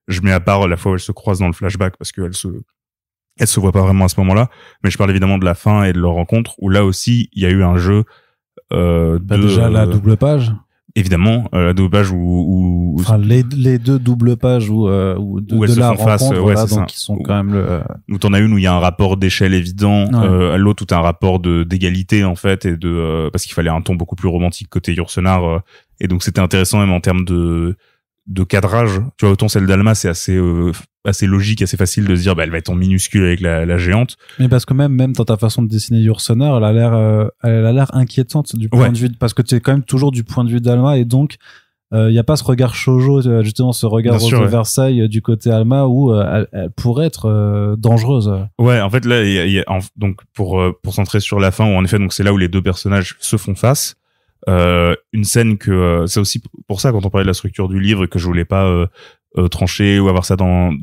Speaker 2: Je mets à part la fois où elle se croise dans le flashback parce qu'elle se voit pas vraiment à ce moment-là, mais je parle évidemment de la fin et de leur rencontre où là aussi il y a eu un jeu
Speaker 1: déjà la double page.
Speaker 2: Évidemment, la double page où
Speaker 1: enfin les deux doubles pages où de
Speaker 2: elles se
Speaker 1: la
Speaker 2: font face,
Speaker 1: rencontre,
Speaker 2: ouais,
Speaker 1: voilà,
Speaker 2: c'est
Speaker 1: donc
Speaker 2: ça.
Speaker 1: qui sont quand même
Speaker 2: où t'en as une où il y a un rapport d'échelle évident,
Speaker 1: ouais.
Speaker 2: L'autre où t'as un rapport d'égalité en fait et parce qu'il fallait un ton beaucoup plus romantique côté Yourcenar, et donc c'était intéressant même en termes de cadrage. Tu vois, autant celle d'Alma c'est assez logique, assez facile de se dire elle va être en minuscule avec la géante.
Speaker 1: Mais parce que même dans ta façon de dessiner Yourcenar, elle a l'air inquiétante du point de vue parce que tu es quand même toujours du point de vue d'Alma et donc il y a pas ce regard shoujo, justement ce regard Rose de Versailles du côté Alma où elle pourrait être dangereuse. Ouais,
Speaker 2: en fait là donc pour centrer sur la fin où en effet donc c'est là où les deux personnages se font face. Une scène que c'est aussi pour ça quand on parlait de la structure du livre que je voulais pas trancher ou avoir ça dans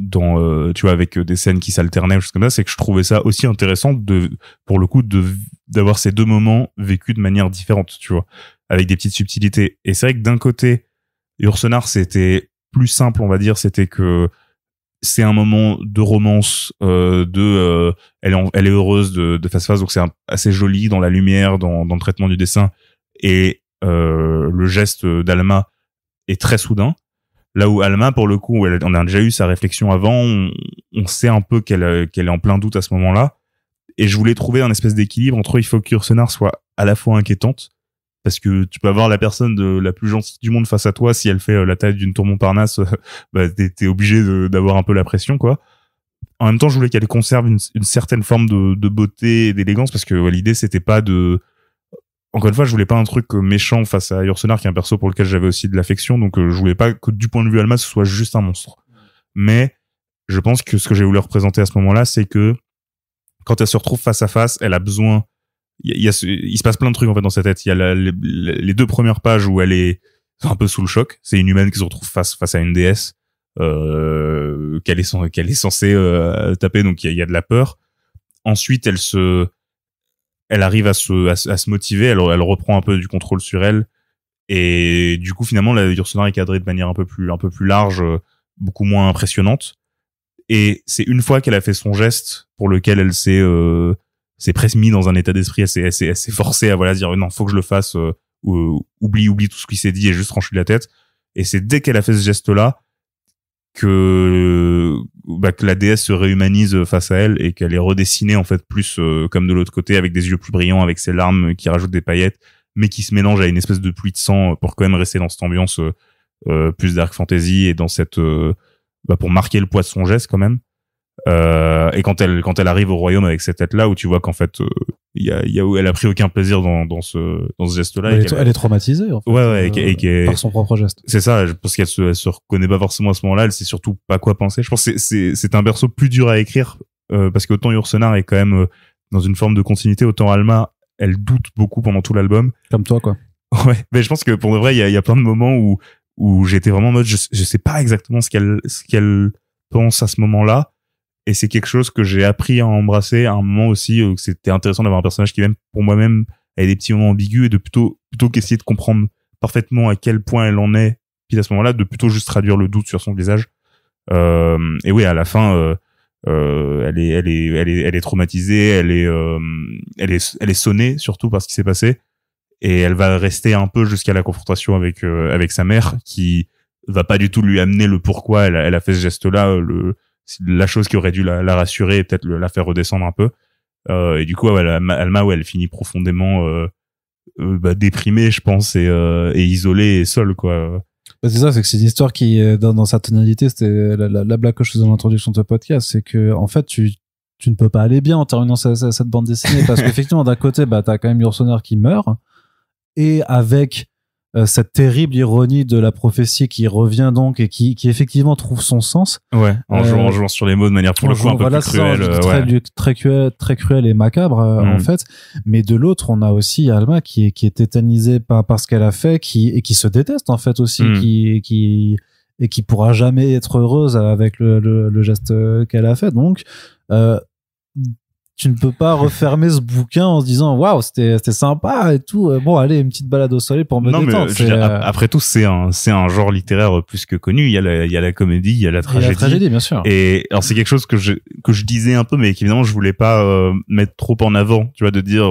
Speaker 2: tu vois avec des scènes qui s'alternaient ou choses comme ça, c'est que je trouvais ça aussi intéressant pour le coup d'avoir ces deux moments vécus de manière différente, tu vois, avec des petites subtilités. Et c'est vrai que d'un côté Yourcenar c'était plus simple, on va dire, c'était que c'est un moment de romance, elle est heureuse de face à face, donc c'est assez joli dans la lumière, dans le traitement du dessin, et le geste d'Alma est très soudain. Là où Alma, pour le coup, on a déjà eu sa réflexion avant, on sait un peu qu'elle est en plein doute à ce moment-là, et je voulais trouver un espèce d'équilibre entre il faut que Yourcenar soit à la fois inquiétante, parce que tu peux avoir la personne la plus gentille du monde face à toi, si elle fait la taille d'une tour Montparnasse, bah t'es obligé d'avoir un peu la pression, quoi. En même temps, je voulais qu'elle conserve une certaine forme de beauté et d'élégance, parce que l'idée c'était pas encore une fois, je voulais pas un truc méchant face à Yourcenar, qui est un perso pour lequel j'avais aussi de l'affection, donc je voulais pas que du point de vue Alma ce soit juste un monstre. Mais je pense que ce que j'ai voulu représenter à ce moment-là, c'est que quand elle se retrouve face à face, elle a besoin. Il se passe plein de trucs en fait dans sa tête. Il y a les deux premières pages où elle est un peu sous le choc. C'est une humaine qui se retrouve face à une déesse qu'elle est censée taper, donc il y a de la peur. Ensuite, elle arrive à se motiver, elle reprend un peu du contrôle sur elle, et du coup finalement la Yourcenar est cadrée de manière un peu plus large, beaucoup moins impressionnante. Et c'est une fois qu'elle a fait son geste pour lequel elle s'est presque mis dans un état d'esprit, elle s'est forcée à dire non, faut que je le fasse, ou oublie tout ce qui s'est dit et juste trancher la tête. Et c'est dès qu'elle a fait ce geste-là que la déesse se réhumanise face à elle et qu'elle est redessinée en fait plus comme de l'autre côté, avec des yeux plus brillants, avec ses larmes qui rajoutent des paillettes, mais qui se mélangent à une espèce de pluie de sang pour quand même rester dans cette ambiance plus dark fantasy et dans cette pour marquer le poids de son geste quand même. Et quand elle arrive au royaume avec cette tête là où tu vois qu'en fait elle a pris aucun plaisir dans ce geste là,
Speaker 1: elle est traumatisée en fait,
Speaker 2: et
Speaker 1: par son propre geste.
Speaker 2: C'est ça, je pense qu'elle se reconnaît pas forcément à ce moment-là, elle sait surtout pas quoi penser. Je pense que c'est un berceau plus dur à écrire parce qu'autant Yourcenar est quand même dans une forme de continuité, autant Alma elle doute beaucoup pendant tout l'album,
Speaker 1: comme toi quoi.
Speaker 2: Ouais, mais je pense que pour de vrai il y a plein de moments où j'étais vraiment en mode je sais pas exactement ce qu'elle pense à ce moment-là. Et c'est quelque chose que j'ai appris à embrasser à un moment aussi où c'était intéressant d'avoir un personnage qui même pour moi-même avait des petits moments ambigus et de plutôt qu'essayer de comprendre parfaitement à quel point elle en est, puis à ce moment-là de plutôt juste traduire le doute sur son visage. Et oui, à la fin elle est traumatisée, elle est sonnée surtout par ce qui s'est passé, et elle va rester un peu jusqu'à la confrontation avec sa mère qui va pas du tout lui amener le pourquoi elle a fait ce geste-là, la chose qui aurait dû la rassurer et peut-être la faire redescendre un peu. Et du coup, Alma, elle finit profondément déprimée, je pense, et isolée et seule, quoi.
Speaker 1: C'est ça, c'est que c'est une histoire qui, dans sa tonalité, c'était la blague que je faisais dans l'introduction de ce podcast, c'est que en fait, tu ne peux pas aller bien en terminant cette bande dessinée, parce qu'effectivement, d'un côté, t'as quand même Yourcenar qui meurt, et avec cette terrible ironie de la prophétie qui revient donc et qui effectivement trouve son sens.
Speaker 2: Ouais, en jouant sur les mots de manière pour le coup un peu plus cruelle.
Speaker 1: Très cruel et macabre, en fait. Mais de l'autre, on a aussi Alma qui est tétanisée par ce qu'elle a fait, qui se déteste en fait aussi, qui pourra jamais être heureuse avec le geste qu'elle a fait. Donc, tu ne peux pas refermer ce bouquin en se disant waouh, c'était sympa et tout, bon allez, une petite balade au soleil pour me détendre.
Speaker 2: Mais après tout, c'est un genre littéraire plus que connu. Il y a la comédie, il y a la tragédie.
Speaker 1: Il y a la tragédie, bien sûr.
Speaker 2: Et alors c'est quelque chose que je disais un peu, mais qu'évidemment je voulais pas mettre trop en avant, tu vois, de dire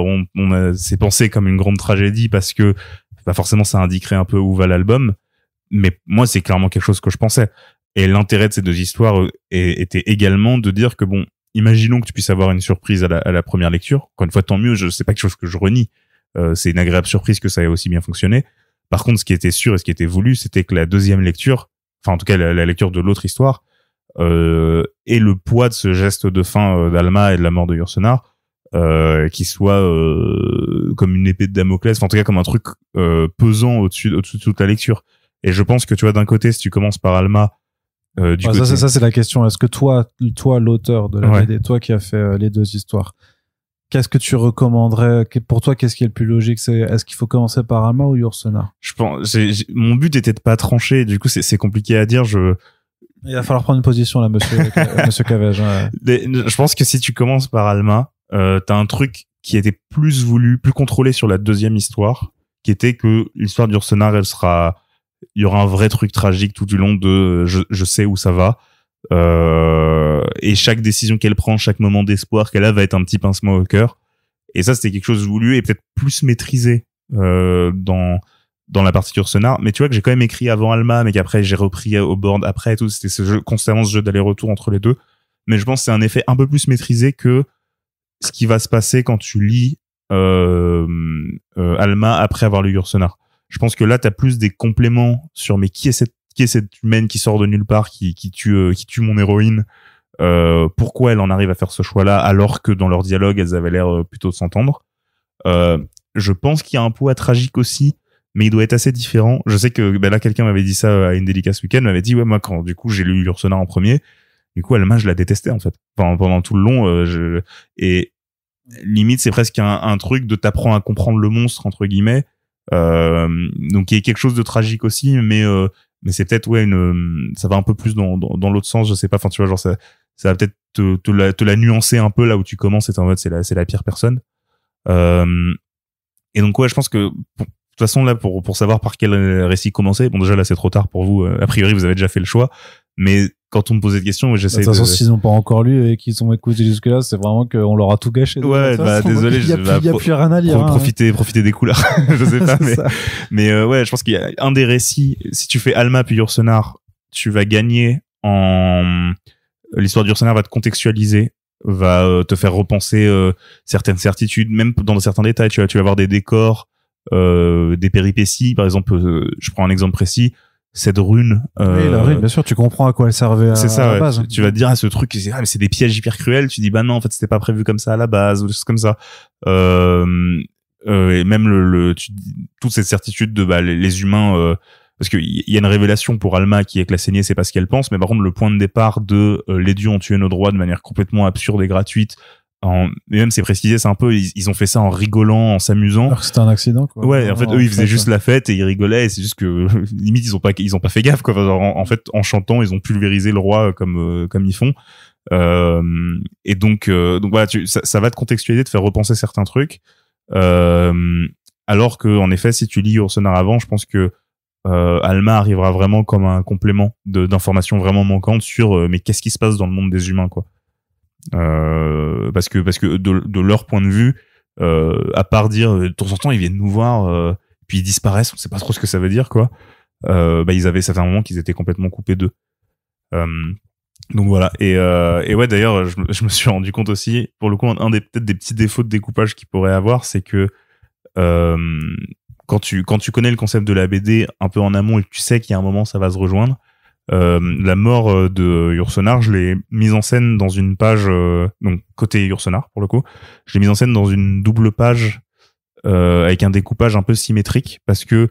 Speaker 2: c'est pensé comme une grande tragédie parce que forcément ça indiquerait un peu où va l'album, mais moi c'est clairement quelque chose que je pensais. Et l'intérêt de ces deux histoires était également de dire que bon, imaginons que tu puisses avoir une surprise à la première lecture. Encore une fois, tant mieux, c'est pas quelque chose que je renie. C'est une agréable surprise que ça ait aussi bien fonctionné. Par contre, ce qui était sûr et ce qui était voulu, c'était que la deuxième lecture, enfin en tout cas la lecture de l'autre histoire, et le poids de ce geste de fin d'Alma et de la mort de Yourcenar, qui soit comme une épée de Damoclès, enfin en tout cas comme un truc pesant au-dessus de toute la lecture. Et je pense que tu vois, d'un côté, si tu commences par Alma,
Speaker 1: ça c'est la question. Est-ce que toi l'auteur de la BD, toi qui as fait les deux histoires, qu'est-ce que tu recommanderais pour toi? Qu'est-ce qui est le plus logique? Est-ce qu'il faut commencer par Alma ou Yourcenar?
Speaker 2: Je pense, mon but était de pas trancher. Du coup, c'est compliqué à dire.
Speaker 1: Il va falloir prendre une position là, monsieur Cavage.
Speaker 2: Je pense que si tu commences par Alma, t'as un truc qui était plus voulu, plus contrôlé sur la deuxième histoire, qui était que l'histoire d'Yourcenar, il y aura un vrai truc tragique tout du long de je sais où ça va, et chaque décision qu'elle prend, chaque moment d'espoir qu'elle a va être un petit pincement au cœur. Et ça, c'était quelque chose de voulu et peut-être plus maîtrisé dans la partie Yourcenar. Mais tu vois que j'ai quand même écrit avant Alma, mais qu'après j'ai repris au board après et tout. C'était constamment ce jeu d'aller-retour entre les deux. Mais je pense que c'est un effet un peu plus maîtrisé que ce qui va se passer quand tu lis Alma après avoir lu Yourcenar. Je pense que là, t'as plus des compléments sur mais qui est cette humaine qui sort de nulle part, qui tue mon héroïne, pourquoi elle en arrive à faire ce choix-là, alors que dans leur dialogue, elles avaient l'air plutôt de s'entendre. Je pense qu'il y a un poids tragique aussi, mais il doit être assez différent. Je sais que là, quelqu'un m'avait dit ça à une dédicace week-end, m'avait dit ouais, moi quand du coup j'ai lu Yourcenar en premier, du coup Alma je la détestais en fait. Pendant tout le long, et limite c'est presque un truc de t'apprendre à comprendre le monstre entre guillemets. Donc il y a quelque chose de tragique aussi, mais c'est peut-être ça va un peu plus dans l'autre sens, je sais pas, enfin tu vois, genre ça va peut-être te la nuancer un peu là où tu commences, c'est en mode c'est la pire personne. Et donc ouais, je pense que de toute façon là pour savoir par quel récit commencer, bon déjà là c'est trop tard pour vous, a priori vous avez déjà fait le choix, Mais quand on me pose des questions, j'essaie
Speaker 1: de toute façon, s'ils n'ont pas encore lu et qu'ils ont écouté jusque-là, c'est vraiment qu'on leur a tout gâché.
Speaker 2: Ouais, désolé.
Speaker 1: Il y a plus rien à lire.
Speaker 2: Profiter des couleurs. Je sais pas, mais ouais, je pense qu'il y a un des récits. Si tu fais Alma puis Yourcenar, tu vas gagner l'histoire d'Yourcenar va te contextualiser, va te faire repenser certaines certitudes, même dans certains détails. Tu vas avoir des décors, des péripéties. Par exemple, je prends un exemple précis. Cette rune.
Speaker 1: Oui, la rune, bien sûr, tu comprends à quoi elle servait à la base.
Speaker 2: Tu vas te dire, ce truc, mais c'est des pièges hyper cruels. Tu dis, bah non, en fait, c'était pas prévu comme ça à la base, ou des choses comme ça. Et même toute cette certitude de, les humains, parce qu'il y a une révélation pour Alma qui est que la saignée, c'est pas ce qu'elle pense, mais par contre, le point de départ de les dieux ont tué nos droits de manière complètement absurde et gratuite, et même c'est précisé, c'est un peu, ils ont fait ça en rigolant, en s'amusant.
Speaker 1: Alors que c'était un accident, quoi.
Speaker 2: Ouais, en fait, eux, ils faisaient juste la fête et ils rigolaient, et c'est juste que, limite, ils ont pas fait gaffe, quoi. Enfin, genre, en fait, en chantant, ils ont pulvérisé le roi comme ils font. Et donc voilà, ça va te contextualiser, te faire repenser certains trucs. Alors que, en effet, si tu lis Yourcenar avant, je pense que, Alma arrivera vraiment comme un complément d'informations vraiment manquantes sur, mais qu'est-ce qui se passe dans le monde des humains, quoi. Parce que de leur point de vue, à part dire de temps en temps ils viennent nous voir, puis ils disparaissent, on sait pas trop ce que ça veut dire, quoi. Ça fait un moment qu'ils étaient complètement coupés d'eux. Donc voilà. Et ouais, d'ailleurs, je me suis rendu compte aussi, pour le coup, peut-être des petits défauts de découpage qu'ils pourraient avoir, c'est que quand tu connais le concept de la BD un peu en amont et que tu sais qu'il y a un moment ça va se rejoindre, la mort de Yourcenar, je l'ai mise en scène dans une page, donc côté Yourcenar pour le coup, je l'ai mise en scène dans une double page avec un découpage un peu symétrique, parce que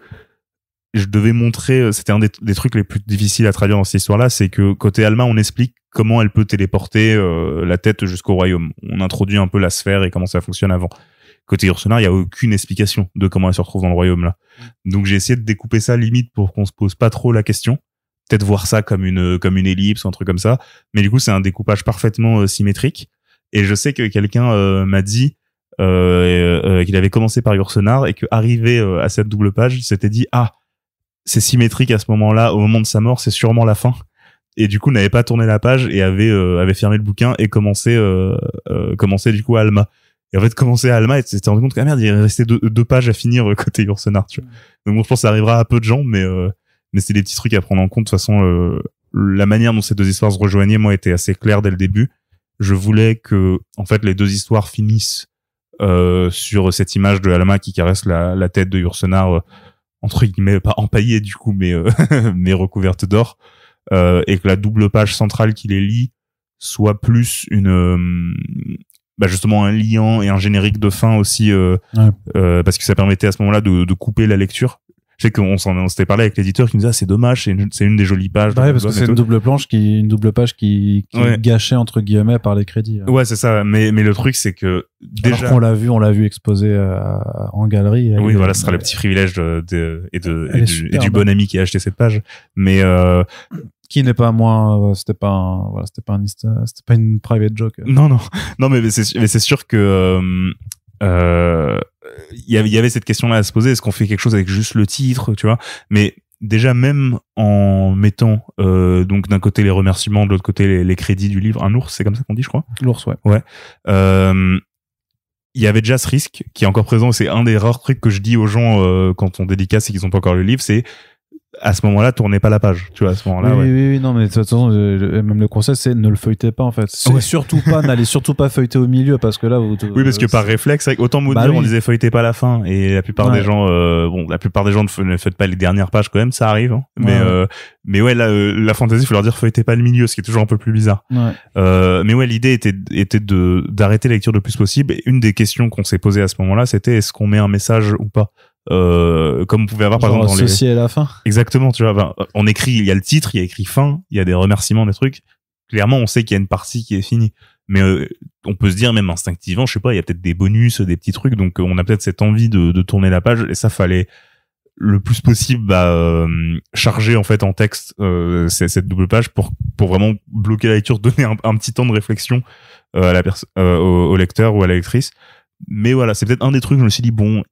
Speaker 2: je devais montrer, c'était un des trucs les plus difficiles à traduire dans cette histoire-là, c'est que côté Alma, on explique comment elle peut téléporter la tête jusqu'au royaume. On introduit un peu la sphère et comment ça fonctionne avant. Côté Yourcenar, il y a aucune explication de comment elle se retrouve dans le royaume là. Donc j'ai essayé de découper ça limite pour qu'on se pose pas trop la question. Peut-être voir ça comme une ellipse ou un truc comme ça, mais du coup c'est un découpage parfaitement symétrique. Et je sais que quelqu'un m'a dit qu'il avait commencé par Yourcenar et que arrivé à cette double page, il s'était dit c'est symétrique à ce moment-là, au moment de sa mort, c'est sûrement la fin. Et du coup n'avait pas tourné la page et avait fermé le bouquin et commencé du coup à Alma. Et en fait, commencer à Alma, et s'était rendu compte que merde, il restait deux pages à finir côté Yourcenar, tu vois. Donc bon, je pense que ça arrivera à peu de gens, mais c'est des petits trucs à prendre en compte. De toute façon, la manière dont ces deux histoires se rejoignaient, moi, était assez claire dès le début. Je voulais que, en fait, les deux histoires finissent sur cette image de Alma qui caresse la tête de Yourcenar, entre guillemets, pas empaillée du coup, mais mais recouverte d'or, et que la double page centrale qui les lie soit plus justement un liant et un générique de fin aussi, parce que ça permettait à ce moment-là de couper la lecture. Je sais qu'on s'était parlé avec l'éditeur qui nous disait c'est dommage, c'est une des jolies pages.
Speaker 1: Ouais, parce que c'est une double page qui est gâchée entre guillemets par les crédits.
Speaker 2: Ouais, c'est ça. Mais le truc c'est que déjà
Speaker 1: alors qu'on l'a vu exposé en galerie.
Speaker 2: Oui, voilà, ce sera le petit privilège du bon ami qui a acheté cette page. Mais
Speaker 1: qui n'est pas moins, c'était pas une private joke.
Speaker 2: Non, mais c'est sûr que il y avait cette question-là à se poser. Est-ce qu'on fait quelque chose avec juste le titre, tu vois? Mais déjà, même en mettant donc d'un côté les remerciements, de l'autre côté les crédits du livre, un ours, c'est comme ça qu'on dit, je crois.
Speaker 1: L'ours, ouais.
Speaker 2: Ouais. Il y avait déjà ce risque qui est encore présent. C'est un des rares trucs que je dis aux gens quand on dédicace et qu'ils n'ont pas encore lu le livre, c'est à ce moment-là, tournez pas la page, tu vois, à ce moment-là.
Speaker 1: Oui, non, mais de toute façon, même le conseil, c'est ne le feuilletez pas, en fait. N'allez surtout pas feuilleter au milieu, parce que là,
Speaker 2: oui, parce que par réflexe, autant vous dire, on disait feuilletez pas la fin, et la plupart des gens, la plupart des gens ne feuilletent pas les dernières pages quand même, ça arrive, hein. Mais ouais, là, la fantasy, il faut leur dire feuilletez pas le milieu, ce qui est toujours un peu plus bizarre. Mais ouais, l'idée était d'arrêter la lecture le plus possible, et une des questions qu'on s'est posées à ce moment-là, c'était est-ce qu'on met un message ou pas? Comme vous pouvez avoir par exemple dans
Speaker 1: associé à la fin.
Speaker 2: Exactement, tu vois, on écrit, il y a le titre, il y a écrit fin, il y a des remerciements, des trucs. Clairement, on sait qu'il y a une partie qui est finie. Mais on peut se dire même instinctivement, je sais pas, il y a peut-être des bonus, des petits trucs, donc on a peut-être cette envie de tourner la page, et ça fallait le plus possible charger en fait en texte cette double page pour vraiment bloquer la lecture, donner un petit temps de réflexion à au lecteur ou à la lectrice. Mais voilà, c'est peut-être un des trucs, je me suis dit bon,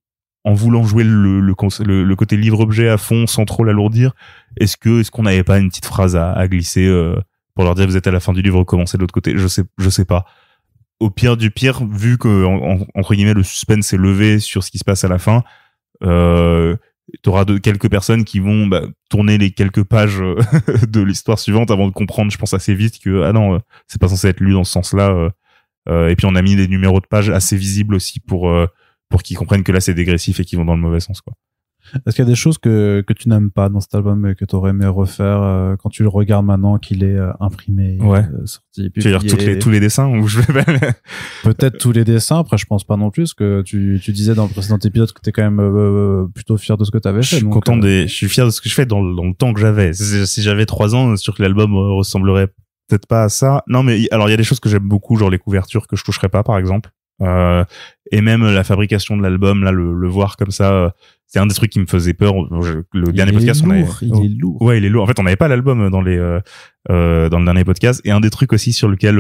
Speaker 2: en voulant jouer le côté livre-objet à fond sans trop l'alourdir, est-ce qu'on n'avait pas une petite phrase à glisser pour leur dire vous êtes à la fin du livre, recommencez de l'autre côté? Je sais pas. Au pire du pire, vu que entre guillemets le suspense est levé sur ce qui se passe à la fin, t'auras quelques personnes qui vont tourner les quelques pages de l'histoire suivante avant de comprendre, je pense assez vite que non, c'est pas censé être lu dans ce sens-là. Et puis on a mis des numéros de pages assez visibles aussi pour qu'ils comprennent que là c'est dégressif et qu'ils vont dans le mauvais sens, quoi.
Speaker 1: Est-ce qu'il y a des choses que tu n'aimes pas dans cet album et que tu aurais aimé refaire quand tu le regardes maintenant qu'il est imprimé, sorti,
Speaker 2: tu veux dire tous les dessins ou
Speaker 1: peut-être tous les dessins. Après, je pense pas non plus, que tu disais dans le précédent épisode que t'es quand même plutôt fier de ce que t'avais fait.
Speaker 2: Je suis fier de ce que je fais dans le temps que j'avais. Si j'avais 3 ans, c'est sûr que l'album ressemblerait peut-être pas à ça. Non, mais alors il y a des choses que j'aime beaucoup, genre les couvertures que je toucherais pas, par exemple. Et même la fabrication de l'album, là, le voir comme ça, c'est un des trucs qui me faisait peur. Le dernier podcast,
Speaker 1: il est lourd.
Speaker 2: Ouais, il est lourd. En fait, on n'avait pas l'album dans le dernier podcast. Et un des trucs aussi sur lequel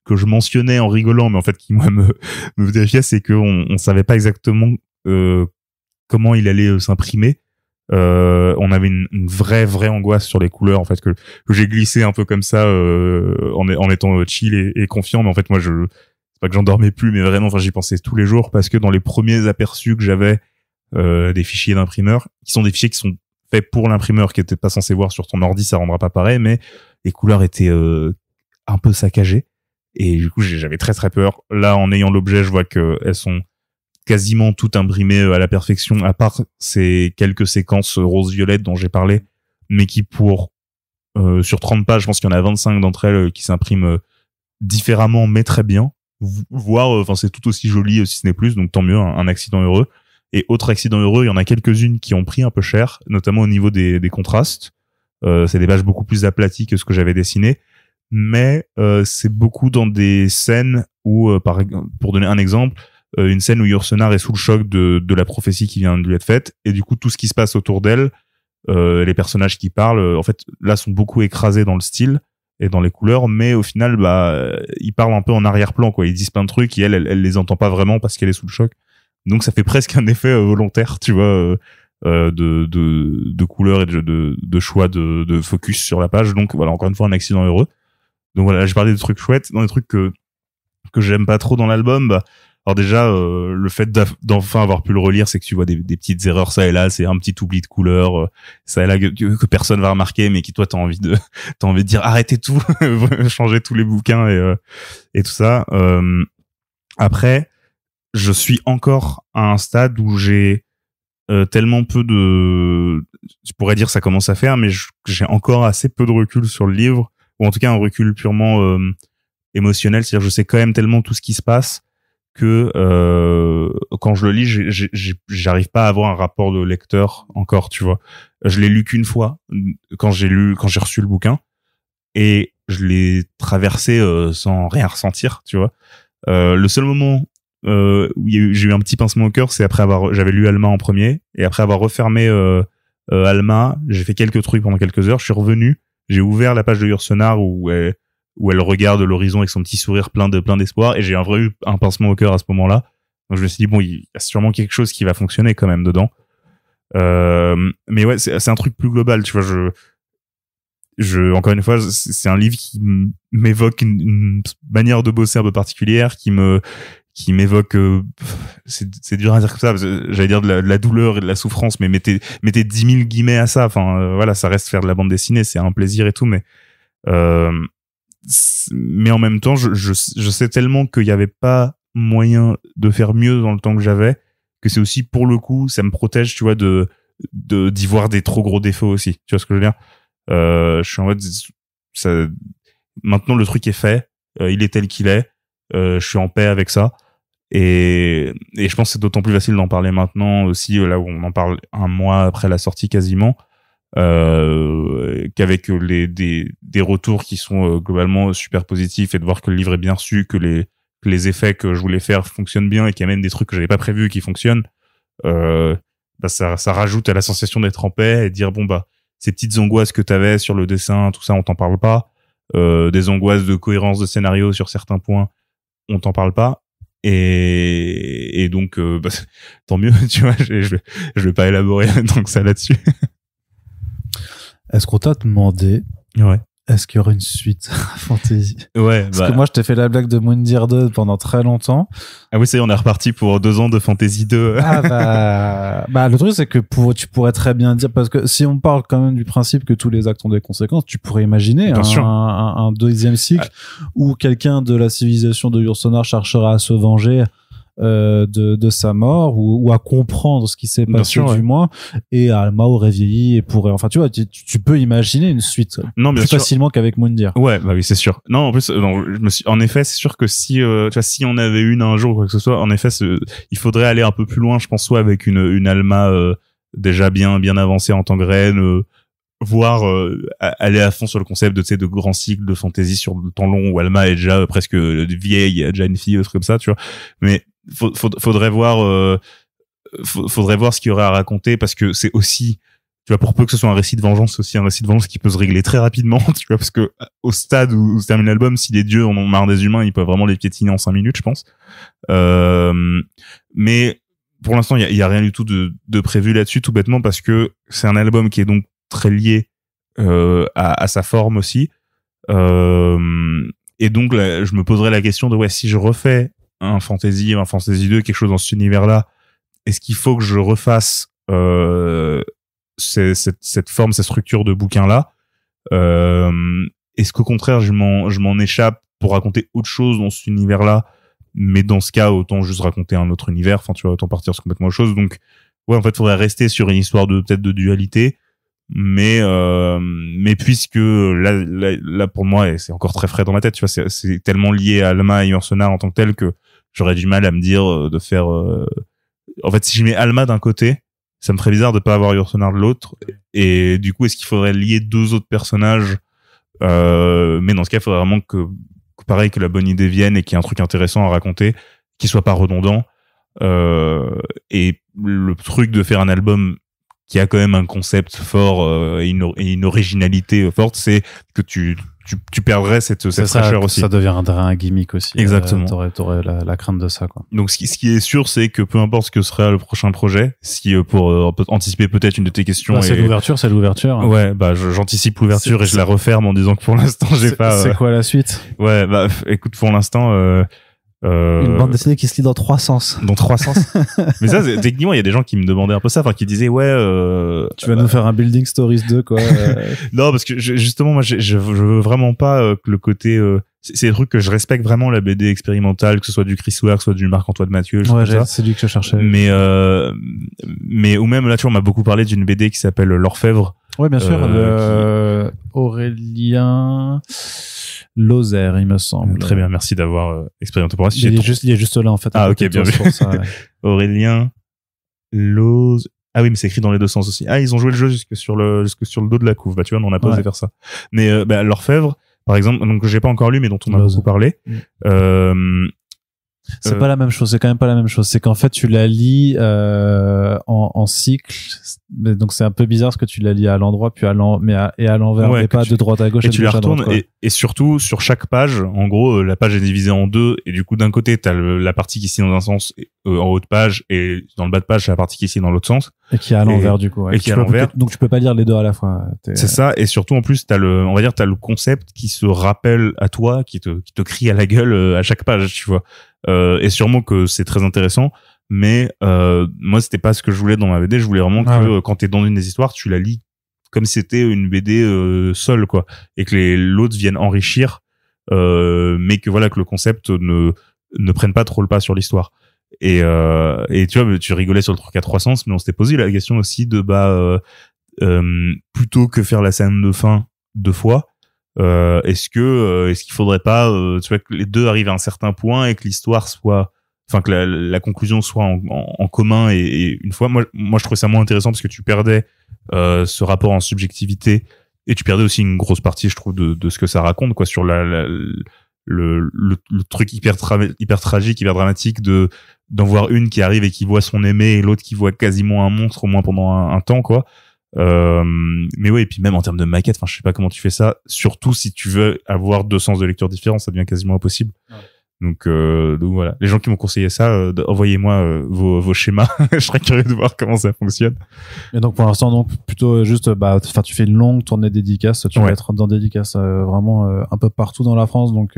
Speaker 2: que je mentionnais en rigolant, mais en fait qui moi me vérifiait, c'est que on savait pas exactement comment il allait s'imprimer. On avait une vraie angoisse sur les couleurs, en fait, que j'ai glissé un peu comme ça en étant chill et confiant. Mais en fait, moi, c'est pas que j'en dormais plus, mais vraiment, enfin, j'y pensais tous les jours, parce que dans les premiers aperçus que j'avais des fichiers d'imprimeur, qui sont des fichiers qui sont faits pour l'imprimeur, qui était pas censé voir sur ton ordi, ça rendra pas pareil, mais les couleurs étaient un peu saccagées, et du coup j'avais très peur. Là, en ayant l'objet, je vois que elles sont quasiment toutes imprimées à la perfection, à part ces quelques séquences rose-violette dont j'ai parlé, mais qui sur 30 pages, je pense qu'il y en a 25 d'entre elles qui s'impriment différemment, mais très bien. Voire, enfin, c'est tout aussi joli, si ce n'est plus, donc tant mieux, un accident heureux. Et autre accident heureux, il y en a quelques-unes qui ont pris un peu cher, notamment au niveau des contrastes. C'est des pages beaucoup plus aplaties que ce que j'avais dessiné, mais c'est beaucoup dans des scènes où, pour donner un exemple, une scène où Yourcenar est sous le choc de la prophétie qui vient de lui être faite, et du coup tout ce qui se passe autour d'elle, les personnages qui parlent, en fait, là sont beaucoup écrasés dans le style et dans les couleurs, mais au final, ils parlent un peu en arrière-plan, quoi. Ils disent plein de trucs et elle les entend pas vraiment parce qu'elle est sous le choc. Donc ça fait presque un effet volontaire, tu vois, de couleurs et de choix de focus sur la page. Donc voilà, encore une fois, un accident heureux. Donc voilà, j'ai parlé de trucs chouettes. Dans les trucs que j'aime pas trop dans l'album, alors déjà, le fait d'enfin avoir pu le relire, c'est que tu vois des petites erreurs ça et là, c'est un petit oubli de couleur, ça et là que personne va remarquer, mais qui toi t'as envie de dire arrêtez tout, changez tous les bouquins et tout ça. Après, je suis encore à un stade où j'ai tellement peu je pourrais dire ça commence à faire, mais j'ai encore assez peu de recul sur le livre, ou en tout cas un recul purement émotionnel, c'est-à-dire je sais quand même tellement tout ce qui se passe que quand je le lis, j'arrive pas à avoir un rapport de lecteur encore, tu vois. Je l'ai lu qu'une fois quand j'ai reçu le bouquin, et je l'ai traversé sans rien ressentir, tu vois. Le seul moment où j'ai eu un petit pincement au cœur, c'est j'avais lu Alma en premier, et après avoir refermé Alma, j'ai fait quelques trucs pendant quelques heures, je suis revenu, j'ai ouvert la page de Yourcenar où elle regarde l'horizon avec son petit sourire plein d'espoir, et j'ai eu un pincement au cœur à ce moment-là. Donc je me suis dit bon, il y a sûrement quelque chose qui va fonctionner quand même dedans. Mais ouais, c'est un truc plus global, tu vois. Encore une fois, c'est un livre qui m'évoque une manière de bosser un peu particulière, qui m'évoque, c'est dur à dire comme ça, j'allais dire de la douleur et de la souffrance, mais mettez 10 000 guillemets à ça. Enfin, voilà, ça reste faire de la bande dessinée, c'est un plaisir et tout, mais en même temps, je sais tellement qu'il y avait pas moyen de faire mieux dans le temps que j'avais, que c'est aussi, pour le coup, ça me protège, tu vois, d'y voir des trop gros défauts aussi. Tu vois ce que je veux dire? Je suis en mode, maintenant le truc est fait, il est tel qu'il est, je suis en paix avec ça, et je pense que c'est d'autant plus facile d'en parler maintenant aussi, là où on en parle un mois après la sortie quasiment, qu'avec des retours qui sont globalement super positifs, et de voir que le livre est bien reçu, que les effets que je voulais faire fonctionnent bien, et qu'il y a même des trucs que j'avais pas prévus qui fonctionnent. Ça rajoute à la sensation d'être en paix et de dire bon ces petites angoisses que t'avais sur le dessin, tout ça, on t'en parle pas. Des angoisses de cohérence de scénario sur certains points, on t'en parle pas. Et donc tant mieux, tu vois, je vais pas élaborer tant que ça là-dessus.
Speaker 1: Est-ce qu'on t'a demandé est-ce qu'il y aura une suite à Fantasy?
Speaker 2: Ouais,
Speaker 1: parce que moi je t'ai fait la blague de Moondir 2 pendant très longtemps.
Speaker 2: Ah oui, c'est on est reparti pour 2 ans de Fantasy 2.
Speaker 1: Ah bah le truc c'est que tu pourrais très bien dire, parce que si on parle quand même du principe que tous les actes ont des conséquences, tu pourrais imaginer un deuxième cycle où quelqu'un de la civilisation de Ursonar cherchera à se venger de sa mort, ou à comprendre ce qui s'est passé du moins, et Alma aurait vieilli et pourrait, enfin tu vois, tu peux imaginer une suite plus facilement qu'avec Moondir.
Speaker 2: Ouais, bah oui, c'est sûr. Non, en plus en effet, c'est sûr que si tu vois, si on avait une un jour ou quoi que ce soit, en effet il faudrait aller un peu plus loin, je pense, soit avec une Alma déjà bien avancée en tant que reine, voire aller à fond sur le concept de grands cycles de fantasy sur le temps long où Alma est déjà presque vieille, déjà une fille, truc comme ça, tu vois. Mais faudrait voir ce qu'il y aurait à raconter, parce que c'est aussi, tu vois, pour peu que ce soit un récit de vengeance, c'est aussi un récit de vengeance qui peut se régler très rapidement, tu vois, parce que au stade où se termine l'album, si les dieux en ont marre des humains, ils peuvent vraiment les piétiner en 5 minutes, je pense. Mais pour l'instant, il y a rien du tout de prévu là-dessus, tout bêtement parce que c'est un album qui est donc très lié à sa forme aussi. Et donc là, je me poserais la question de si je refais un Fantasy 2, quelque chose dans cet univers-là, est-ce qu'il faut que je refasse cette forme, cette structure de bouquin-là, est-ce qu'au contraire je m'en échappe pour raconter autre chose dans cet univers-là, mais dans ce cas autant juste raconter un autre univers, enfin tu vois, autant partir sur complètement autre chose. Donc ouais, en fait faudrait rester sur une histoire peut-être de dualité, mais puisque là pour moi, et c'est encore très frais dans ma tête, tu vois, c'est tellement lié à Alma et Ursonar en tant que tel que j'aurais du mal à me dire de faire en fait, si je mets Alma d'un côté, ça me ferait bizarre de pas avoir Ursonar de l'autre, et du coup est-ce qu'il faudrait lier 2 autres personnages, mais dans ce cas il faudrait vraiment que pareil, que la bonne idée vienne et qu'il y ait un truc intéressant à raconter, qui soit pas redondant, et le truc de faire un album qui a quand même un concept fort et une originalité forte, c'est que tu perdrais cette fraîcheur aussi. Ça
Speaker 1: deviendrait un gimmick aussi.
Speaker 2: Exactement.
Speaker 1: T'aurais la crainte de ça, quoi.
Speaker 2: Donc ce qui est sûr, c'est que peu importe ce que sera le prochain projet, si pour anticiper peut-être une de tes questions,
Speaker 1: c'est l'ouverture.
Speaker 2: Ouais, bah j'anticipe l'ouverture et je la referme en disant que pour l'instant j'ai pas.
Speaker 1: C'est quoi la suite?
Speaker 2: Ouais, bah écoute, pour l'instant.
Speaker 1: Une bande dessinée qui se lit dans 3 sens.
Speaker 2: Dans 3 sens. Mais ça, techniquement, il y a des gens qui me demandaient un peu ça, enfin, qui disaient,
Speaker 1: tu vas nous faire un Building Stories 2, quoi.
Speaker 2: Non, parce que justement, moi, je veux vraiment pas que le côté, c'est des trucs que je respecte vraiment, la BD expérimentale, que ce soit du Chris Ware, que ce soit du Marc-Antoine Mathieu.
Speaker 1: Ouais, c'est lui que je cherchais.
Speaker 2: Mais ou même, là, tu vois, on m'a beaucoup parlé d'une BD qui s'appelle L'Orfèvre.
Speaker 1: Ouais, bien sûr, Aurélien Lozère, il me semble.
Speaker 2: Très bien, merci d'avoir expérimenté pour moi.
Speaker 1: Il est juste là, en fait.
Speaker 2: Ah, ok, bien vu. Aurélien Lozère. Ah oui, mais c'est écrit dans les 2 sens aussi. Ah, ils ont joué le jeu jusque sur le dos de la couve. Bah, tu vois, on n'a pas osé faire ça. Mais, L'Orfèvre, par exemple, donc, que j'ai pas encore lu, mais dont on a beaucoup parlé.
Speaker 1: C'est pas la même chose, c'est quand même pas la même chose. C'est qu'en fait, tu la lis en cycle, mais donc c'est un peu bizarre parce que tu la lis à l'endroit puis à l'envers, mais pas de droite à gauche.
Speaker 2: Et tu la retournes, et surtout sur chaque page, en gros, la page est divisée en 2, et du coup d'un côté t'as la partie qui est ici dans un sens en haut de page, et dans le bas de page t'as la partie qui est ici dans l'autre sens.
Speaker 1: Et qui est à l'envers du coup.
Speaker 2: Et qui est à l'envers.
Speaker 1: Donc tu peux pas lire les 2 à la fois.
Speaker 2: C'est ça, et surtout en plus t'as le concept qui se rappelle à toi, qui te crie à la gueule à chaque page, tu vois. Et sûrement que c'est très intéressant, mais moi c'était pas ce que je voulais dans ma BD. Je voulais vraiment que quand t'es dans une des histoires, tu la lis comme si c'était une BD seule, quoi, et que l'autre vienne enrichir, mais que voilà, que le concept ne prenne pas trop le pas sur l'histoire. Et tu vois, tu rigolais sur le truc à 3 sens, mais on s'était posé la question aussi de plutôt que faire la scène de fin 2 fois, est-ce qu'il faudrait pas tu vois, que les 2 arrivent à un certain point et que l'histoire soit, enfin que la conclusion soit en commun, et une fois, moi je trouvais ça moins intéressant parce que tu perdais ce rapport en subjectivité, et tu perdais aussi une grosse partie, je trouve, de ce que ça raconte, quoi, sur le truc hyper tragique, hyper dramatique d'en voir une qui arrive et qui voit son aimé, et l'autre qui voit quasiment un monstre, au moins pendant un temps, quoi. Mais ouais, et puis même en termes de maquette, enfin je sais pas comment tu fais ça, surtout si tu veux avoir 2 sens de lecture différents, ça devient quasiment impossible. Donc voilà, les gens qui m'ont conseillé ça, envoyez-moi vos schémas. Je serais curieux de voir comment ça fonctionne.
Speaker 1: Et donc pour l'instant, donc plutôt juste, tu fais une longue tournée dédicace. Tu vas être dans dédicace vraiment un peu partout dans la France. Donc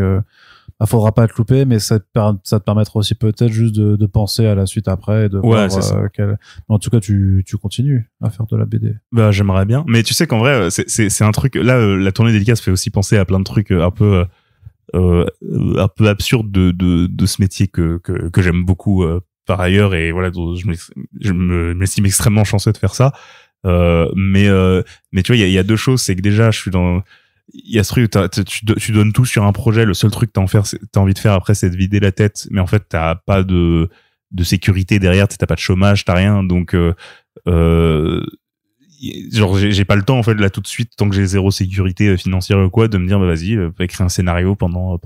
Speaker 1: faudra pas te louper, mais ça te permettra aussi peut-être juste de penser à la suite après et de voir en tout cas tu continues à faire de la BD.
Speaker 2: Bah j'aimerais bien, mais tu sais qu'en vrai c'est un truc là, la tournée dédicace fait aussi penser à plein de trucs un peu absurdes de ce métier que j'aime beaucoup par ailleurs, et voilà, je m'estime extrêmement chanceux de faire ça. Mais tu vois, il y a deux choses, c'est que déjà je suis dans, il y a ce truc, tu donnes tout sur un projet, le seul truc que t'as envie de faire après, c'est de vider la tête, mais en fait t'as pas de sécurité derrière, t'as pas de chômage, t'as rien, donc genre j'ai pas le temps en fait là tout de suite, tant que j'ai zéro sécurité financière ou quoi, de me dire bah vas-y, écrire un scénario pendant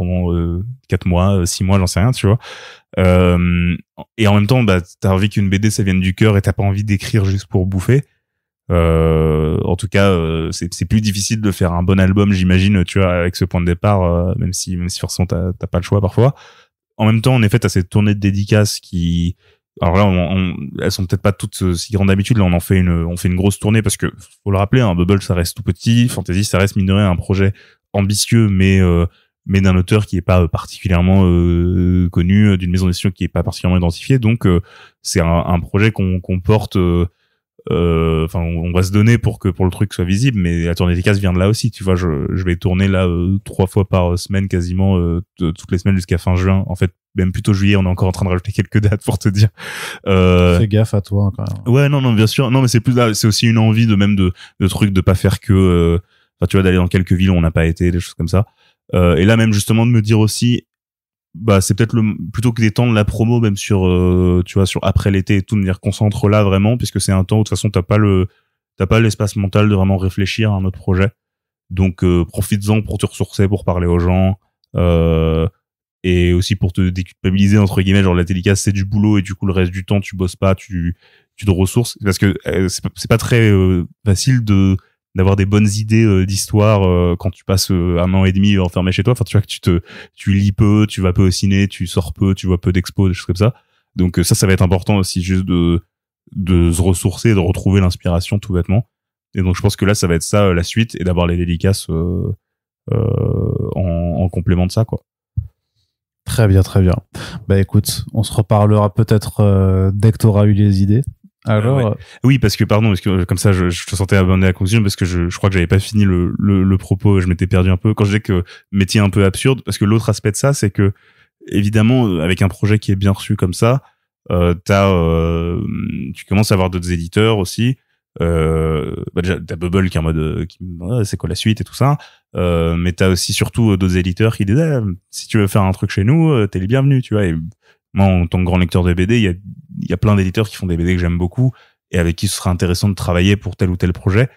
Speaker 2: 4 mois, 6 mois, j'en sais rien, tu vois. Et en même temps bah t'as envie qu'une BD ça vienne du cœur et t'as pas envie d'écrire juste pour bouffer. En tout cas c'est plus difficile de faire un bon album, j'imagine, tu vois, avec ce point de départ, même si forcément t'as pas le choix parfois. En même temps, en effet, t'as cette tournée de dédicaces qui, alors là, elles sont peut-être pas toutes si grandes d'habitude. Là, on fait une grosse tournée parce que faut le rappeler, hein, Bubble, ça reste tout petit. Fantasy, ça reste mine de rien un projet ambitieux, mais d'un auteur qui est pas particulièrement connu, d'une maison d'édition qui est pas particulièrement identifiée. Donc, c'est un projet qu'on porte. Enfin, on va se donner pour que le truc soit visible, mais la tournée dédicace vient de là aussi. Tu vois, je vais tourner là 3 fois par semaine quasiment, toutes les semaines jusqu'à fin juin. En fait, même plutôt juillet, on est encore en train de rajouter quelques dates pour te dire.
Speaker 1: Fais gaffe à toi quand même.
Speaker 2: Ouais, non, bien sûr. Non, mais c'est plus là, c'est aussi une envie de trucs, de pas faire que, enfin, tu vois, d'aller dans quelques villes où on n'a pas été, des choses comme ça. Et là même justement de me dire aussi, bah c'est peut-être plutôt que d'étendre la promo même sur tu vois, sur après l'été et tout, de me dire concentre là vraiment, puisque c'est un temps où de toute façon t'as pas l'espace mental de vraiment réfléchir à un autre projet. Donc profites-en pour te ressourcer, pour parler aux gens, et aussi pour te déculpabiliser entre guillemets, genre la dédicace c'est du boulot et du coup le reste du temps tu bosses pas, tu te ressources, parce que c'est pas très facile d'avoir des bonnes idées d'histoire quand tu passes 1 an et demi enfermé chez toi. Enfin, tu vois que tu lis peu, tu vas peu au ciné, tu sors peu, tu vois peu d'expos, des choses comme ça. Donc ça va être important aussi, juste de se ressourcer, de retrouver l'inspiration tout bêtement. Et donc je pense que là ça va être ça la suite, et d'avoir les dédicaces en complément de ça, quoi.
Speaker 1: Très bien. Bah écoute, on se reparlera peut-être dès que t'auras eu les idées. Alors,
Speaker 2: ouais. Oui, parce que comme ça, je te sentais abandonné à la conclusion, parce que je crois que j'avais pas fini le propos, je m'étais perdu un peu quand je disais que métier un peu absurde, parce que l'autre aspect de ça, c'est que évidemment, avec un projet qui est bien reçu comme ça, tu commences à avoir d'autres éditeurs aussi. Bah déjà t'as Bubble qui est en mode c'est quoi la suite et tout ça, mais t'as aussi surtout d'autres éditeurs qui disent si tu veux faire un truc chez nous, t'es les bienvenus, tu vois. Et moi, en tant que grand lecteur de BD, il y a plein d'éditeurs qui font des BD que j'aime beaucoup et avec qui ce sera intéressant de travailler pour tel ou tel projet.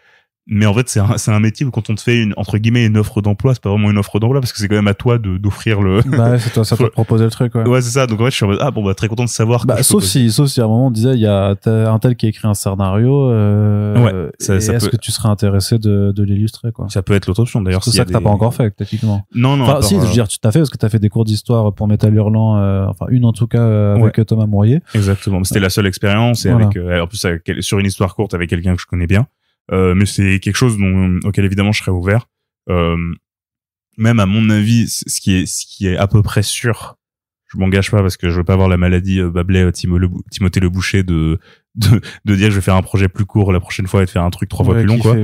Speaker 2: Mais en fait, c'est un métier où quand on te fait entre guillemets une offre d'emploi, c'est pas vraiment une offre d'emploi, parce que c'est quand même à toi d'offrir le.
Speaker 1: Bah ouais, c'est toi, ça te proposer le truc, ouais.
Speaker 2: Ouais, c'est ça. Donc en fait, je suis en mode, très content de savoir.
Speaker 1: Bah, sauf si à un moment on disait, il y a un tel qui a écrit un scénario,
Speaker 2: ouais,
Speaker 1: est-ce que tu serais intéressé de l'illustrer, quoi?
Speaker 2: Ça peut être l'autre option, d'ailleurs.
Speaker 1: C'est ça que t'as pas encore fait, techniquement.
Speaker 2: Non.
Speaker 1: Enfin, si, je veux dire, tu t'as fait, parce que t'as fait des cours d'histoire pour Métal Hurlant, enfin, une en tout cas, avec Thomas Mourier.
Speaker 2: Exactement. C'était la seule expérience, et voilà. Avec, en plus, sur une histoire courte avec quelqu'un que je connais bien. Mais c'est quelque chose auquel évidemment je serais ouvert. Même à mon avis, ce qui est à peu près sûr, je m'engage pas parce que je veux pas avoir la maladie Babelais Timothée Le Boucher de dire que je vais faire un projet plus court la prochaine fois et de faire un truc 3 fois plus long, quoi.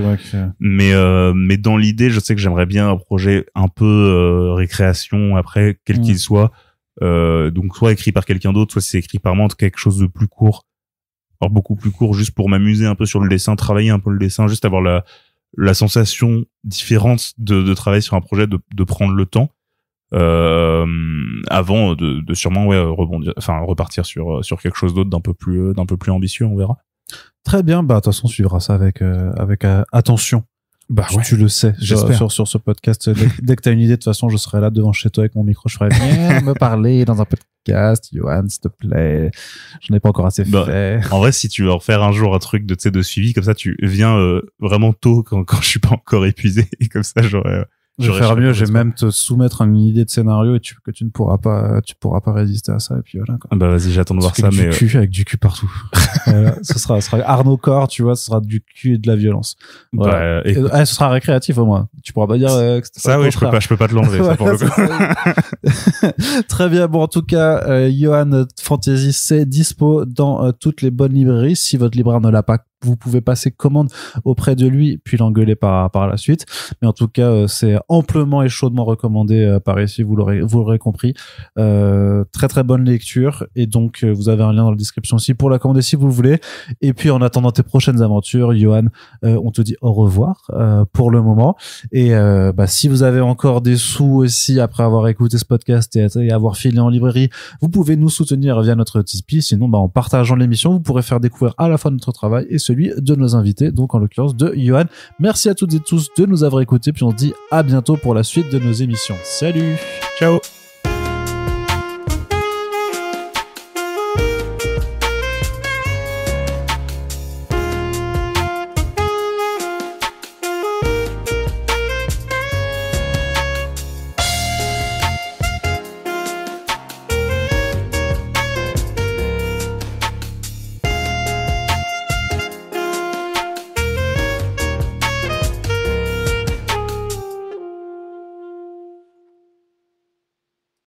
Speaker 2: Mais dans l'idée, je sais que j'aimerais bien un projet un peu récréation après, quel qu'il soit, donc soit écrit par quelqu'un d'autre, soit si c'est écrit par moi, en tout cas quelque chose de plus court. Alors beaucoup plus court, juste pour m'amuser un peu sur le dessin, travailler un peu le dessin, juste avoir la sensation différente de travailler sur un projet, de prendre le temps avant de sûrement repartir sur quelque chose d'autre d'un peu plus ambitieux, on verra.
Speaker 1: Très bien, bah de toute façon on suivra ça avec attention. Bah ouais, tu le sais, j'espère. Sur ce podcast, dès que t'as une idée, de toute façon, je serai là devant chez toi avec mon micro, je ferai viens me parler dans un podcast, Johan, s'il te plaît. J'en ai pas encore assez fait.
Speaker 2: En vrai, si tu veux refaire un jour un truc de suivi, comme ça, tu viens vraiment tôt quand je suis pas encore épuisé, et comme ça, j'aurais.
Speaker 1: Je vais faire mieux, je vais même te soumettre une idée de scénario et que tu ne pourras pas résister à ça, et puis voilà, quoi.
Speaker 2: Bah, vas-y, j'attends de voir ça, mais.
Speaker 1: Avec du cul partout. Voilà, ce sera Arnaud Core, tu vois, ce sera du cul et de la violence. Voilà. Bah, ce sera récréatif, au moins. Tu pourras pas dire, que
Speaker 2: ça, oui, je peux pas te l'enlever, ça, pour le coup.
Speaker 1: Très bien. Bon, en tout cas, Yohan Fantasy, c'est dispo dans toutes les bonnes librairies. Si votre libraire ne l'a pas, vous pouvez passer commande auprès de lui, puis l'engueuler par la suite. Mais en tout cas, c'est amplement et chaudement recommandé par ici, vous l'aurez compris. Très très bonne lecture. Et donc, vous avez un lien dans la description aussi pour la commander si vous le voulez. Et puis, en attendant tes prochaines aventures, Yohan, on te dit au revoir pour le moment. Et si vous avez encore des sous aussi après avoir écouté ce podcast et avoir filé en librairie, vous pouvez nous soutenir via notre Tipeee. Sinon, en partageant l'émission, vous pourrez faire découvrir à la fois notre travail et celui de nos invités, donc en l'occurrence de Yohan. Merci à toutes et tous de nous avoir écoutés, puis on se dit à bientôt pour la suite de nos émissions. Salut!
Speaker 2: Ciao!